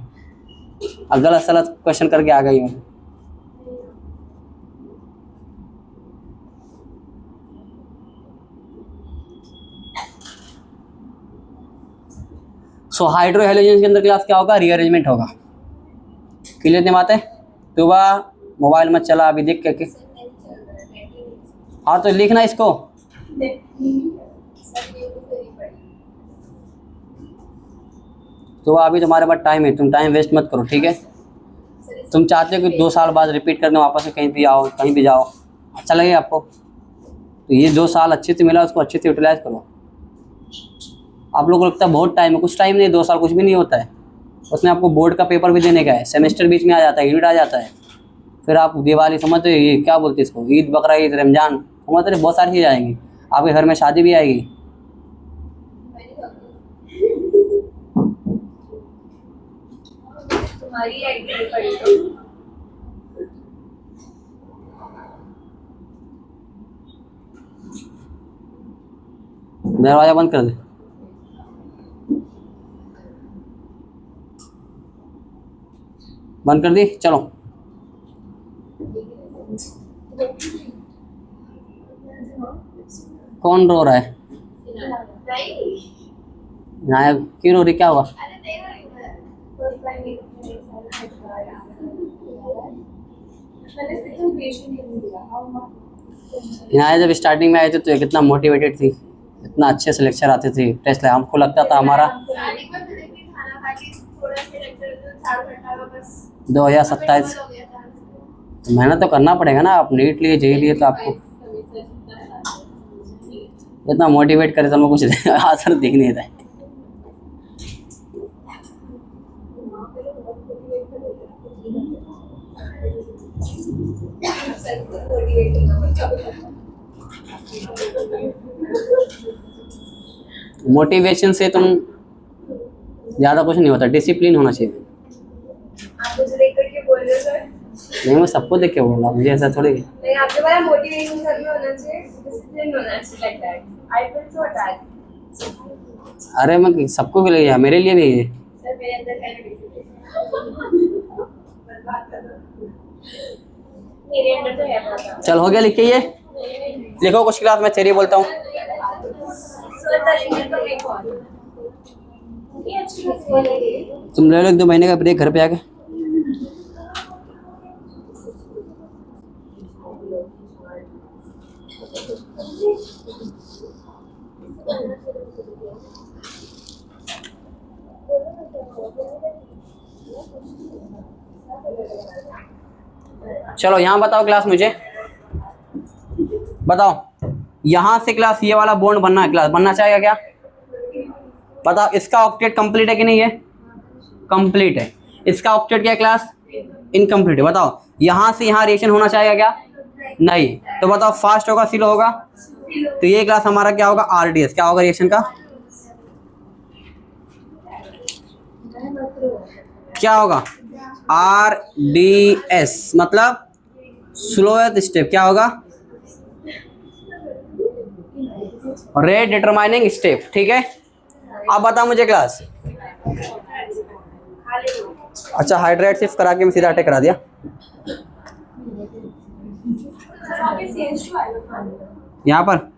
A: अब गलत सलत क्वेश्चन करके आ गई मैं। सो हाइड्रो हैलोजन के अंदर क्लास क्या होगा, रीअरेंजमेंट होगा। क्लियर नहीं बात है, तो वह मोबाइल में चला अभी देख करके, हाँ तो लिखना इसको, तो अभी तुम्हारे पास टाइम है, तुम टाइम वेस्ट मत करो। ठीक है, तुम चाहते हो कि 2 साल बाद रिपीट करने वापस से कहीं भी आओ, कहीं भी जाओ, अच्छा लगेगा आपको, तो ये 2 साल अच्छे से मिला, उसको अच्छे से यूटिलाइज करो। आप लोगों को लगता है बहुत टाइम है, कुछ टाइम नहीं, 2 साल कुछ भी नहीं होता है। उसमें आपको बोर्ड का पेपर भी देने का है, सेमेस्टर बीच में आ जाता है, यूनिट आ जाता है, फिर आप दिवाली समझते हो, ये क्या बोलते हैं इसको, ईद, बकरा ईद, रमजान, समझते हैं, बहुत सारी चीज़ें आएंगी, आपके घर में शादी भी आएगी।
B: तुम्हारी आईडी पड़ी तो
A: दरवाजा बंद कर दे। बंद कर दी, चलो। कौन रो रहा है? नायक क्यों रो रही, क्या हुआ? यहाँ जब स्टार्टिंग में आए थे तो कितना मोटिवेटेड थी, इतना अच्छे से लेक्चर आते थे, टेस्ट है, हमको लगता था हमारा 2027। मेहनत तो करना पड़ेगा ना, आप नीट लिए, जेई लिए, तो आपको इतना मोटिवेट करे तो हमको कुछ आंसर दिख नहीं रहा है। मोटिवेशन से तुम ज़्यादा कुछ नहीं होता, डिसिप्लिन होना चाहिए।
B: आप मुझे देख करके बोल रहे हो सर?
A: नहीं, मैं सबको देख के बोल रहा हूँ, मुझे ऐसा थोड़ी।
B: नहीं, आपके पास मोटिवेशन सब में होना चाहिए, डिसिप्लिन होना चाहिए, like that. I feel so attached.
A: अरे मैं सबको भी ले गया, मेरे लिए भी है।
B: सर मेरे अंदर है डिसिप्लिन, मेरे अंदर तो है पता।
A: चल हो गया, लिख के ये लिखो कुछ क्लास में थ्योरी बोलता हूँ।
B: सर तरीके तो एक और ये अच्छी बात है।
A: तुम ले लो 1-2 महीने का ब्रेक घर पे आके। चलो यहाँ बताओ क्लास, मुझे बताओ, यहाँ से क्लास ये वाला बॉन्ड बनना है, क्लास बनना चाहेगा क्या? बताओ, इसका ऑक्टेट कंप्लीट है कि नहीं है? कंप्लीट है। इसका ऑक्टेट क्या क्लास? इनकम्प्लीट है। बताओ, यहाँ से यहाँ रिएक्शन होना चाहेगा क्या? नहीं। तो बताओ फास्ट होगा स्लो होगा? तो ये क्लास हमारा क्या होगा? आरडीएस। क्या होगा रिएक्शन का? क्या होगा? आरडीएस मतलब स्लोएस्ट स्टेप। क्या होगा? Rate determining step. ठीक है, अब बताओ मुझे क्लास। अच्छा, हाइड्रेट शिफ्ट करा के मैं सीधा अटैक करा दिया। यहाँ पर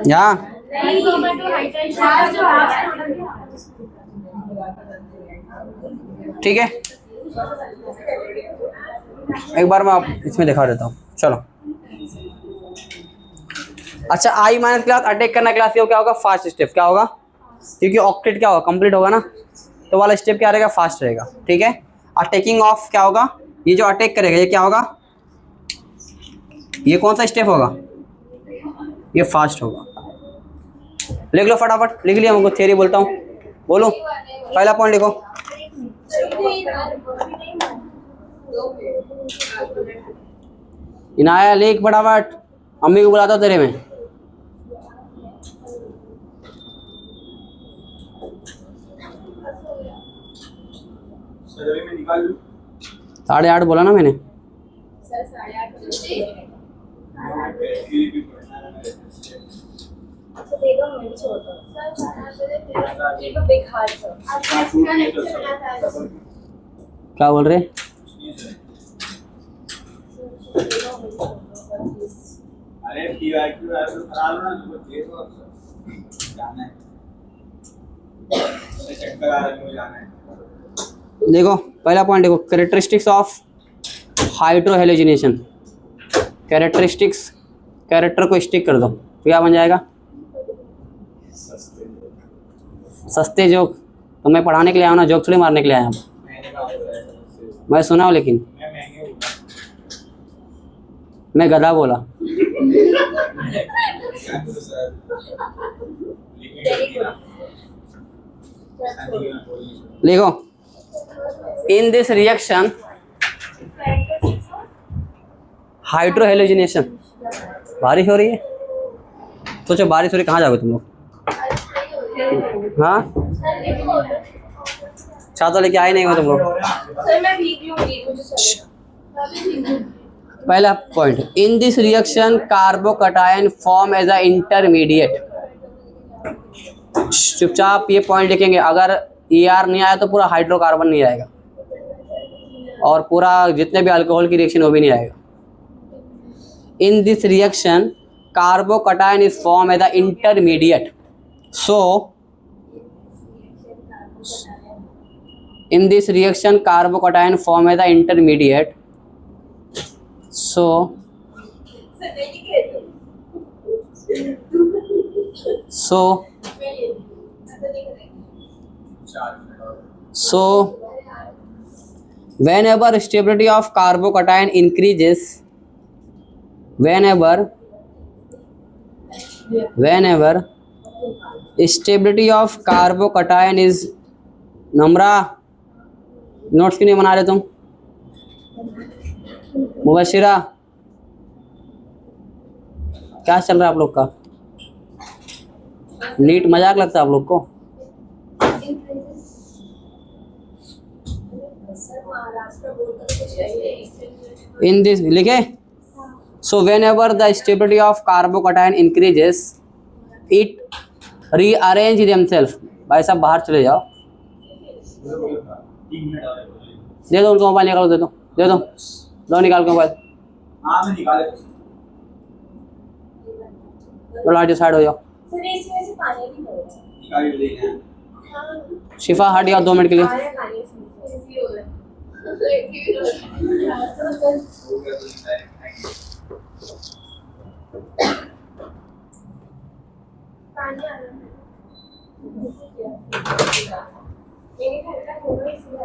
A: यहाँ ठीक है, एक बार मैं इसमें दिखा देता हूँ। चलो, अच्छा, आई माइनस क्लास अटैक करना क्लास ये क्या होगा? Fast step. क्या होगा? क्योंकि ऑक्टेट क्या होगा? कंप्लीट होगा ना, तो वाला स्टेप क्या रहेगा? फास्ट रहेगा। ठीक है, अटैकिंग ऑफ क्या होगा? ये जो अटैक करेगा ये क्या होगा? ये कौन सा स्टेप होगा? ये फास्ट होगा। लिख लो फटाफट, लिख लिया, हमको थ्योरी बोलता हूँ। बोलो, पहला पॉइंट लिखो। इनाया लिख फटाफट, मम्मी को बुलाता तेरे में।
C: सर मैं निकाल लूं?
A: 8:30 बोला ना मैंने।
B: सर 8:30 अच्छा दे दो, मैं छोड़ दो सर। ये तो बेकार सर।
A: क्या बोल रहे?
C: अरे पीआईक्यू करा लो ना, तो दे दो जाना है, चेक करा रहे हो, जाना है।
A: देखो पहला पॉइंट देखो, characteristics of hydrohalogenation. Characteristics, character को स्टिक कर दो तो क्या बन जाएगा? सस्ते जोक। तो मैं पढ़ाने के लिए आया ना, जोक थोड़ी मारने के लिए आया हूँ। मैं सुना हूँ, लेकिन मैं गधा बोला। लिखो इन दिस रिएक्शन हाइड्रोहेलोजिनेशन। बारिश हो रही है, सोचो बारिश हो रही, कहाँ जाओगे तुम लोग? हाँ, छाता लेके आए नहीं हो तुम लोग।
B: सर मैं भीग लूंगी, मुझे चलेगा।
A: पहला point, in this reaction carbocation form as a intermediate. चुपचाप ये पॉइंट लिखेंगे, अगर ER नहीं आया तो पूरा हाइड्रोकार्बन नहीं आएगा, और पूरा जितने भी अल्कोहल की रिएक्शन वो भी नहीं आएगा। In this reaction carbocation is form as a intermediate, so in this reaction carbocation form as the intermediate, so whenever stability of carbocation increases, whenever stability of carbocation is, Namra notes क्यों नहीं बना रहे तुम? मुबशिरा, क्या चल रहा है आप लोग का? नीट मजाक लगता है आप लोग को? इन दिस लिखे, so whenever the stability of carbocation increases it rearrange themself. भाई साहब बाहर चले जाओ, दे दो उनको मोबाइल, निकालो, दे दो लो निकाल के मोबाइल।
C: हाँ मैं निकाले।
A: बोलो हट साइड हो जाओ।
B: सर इसमें से पानी भी हो रहा है।
C: निकाल के देंगे।
B: हाँ,
A: शिफा हट जाओ 2 मिनट के लिए।
B: आ रहा है पानी इसमें से, इसलिए हो रहा है। पानी आ रहा है। मेरे घर का फोटो इसमें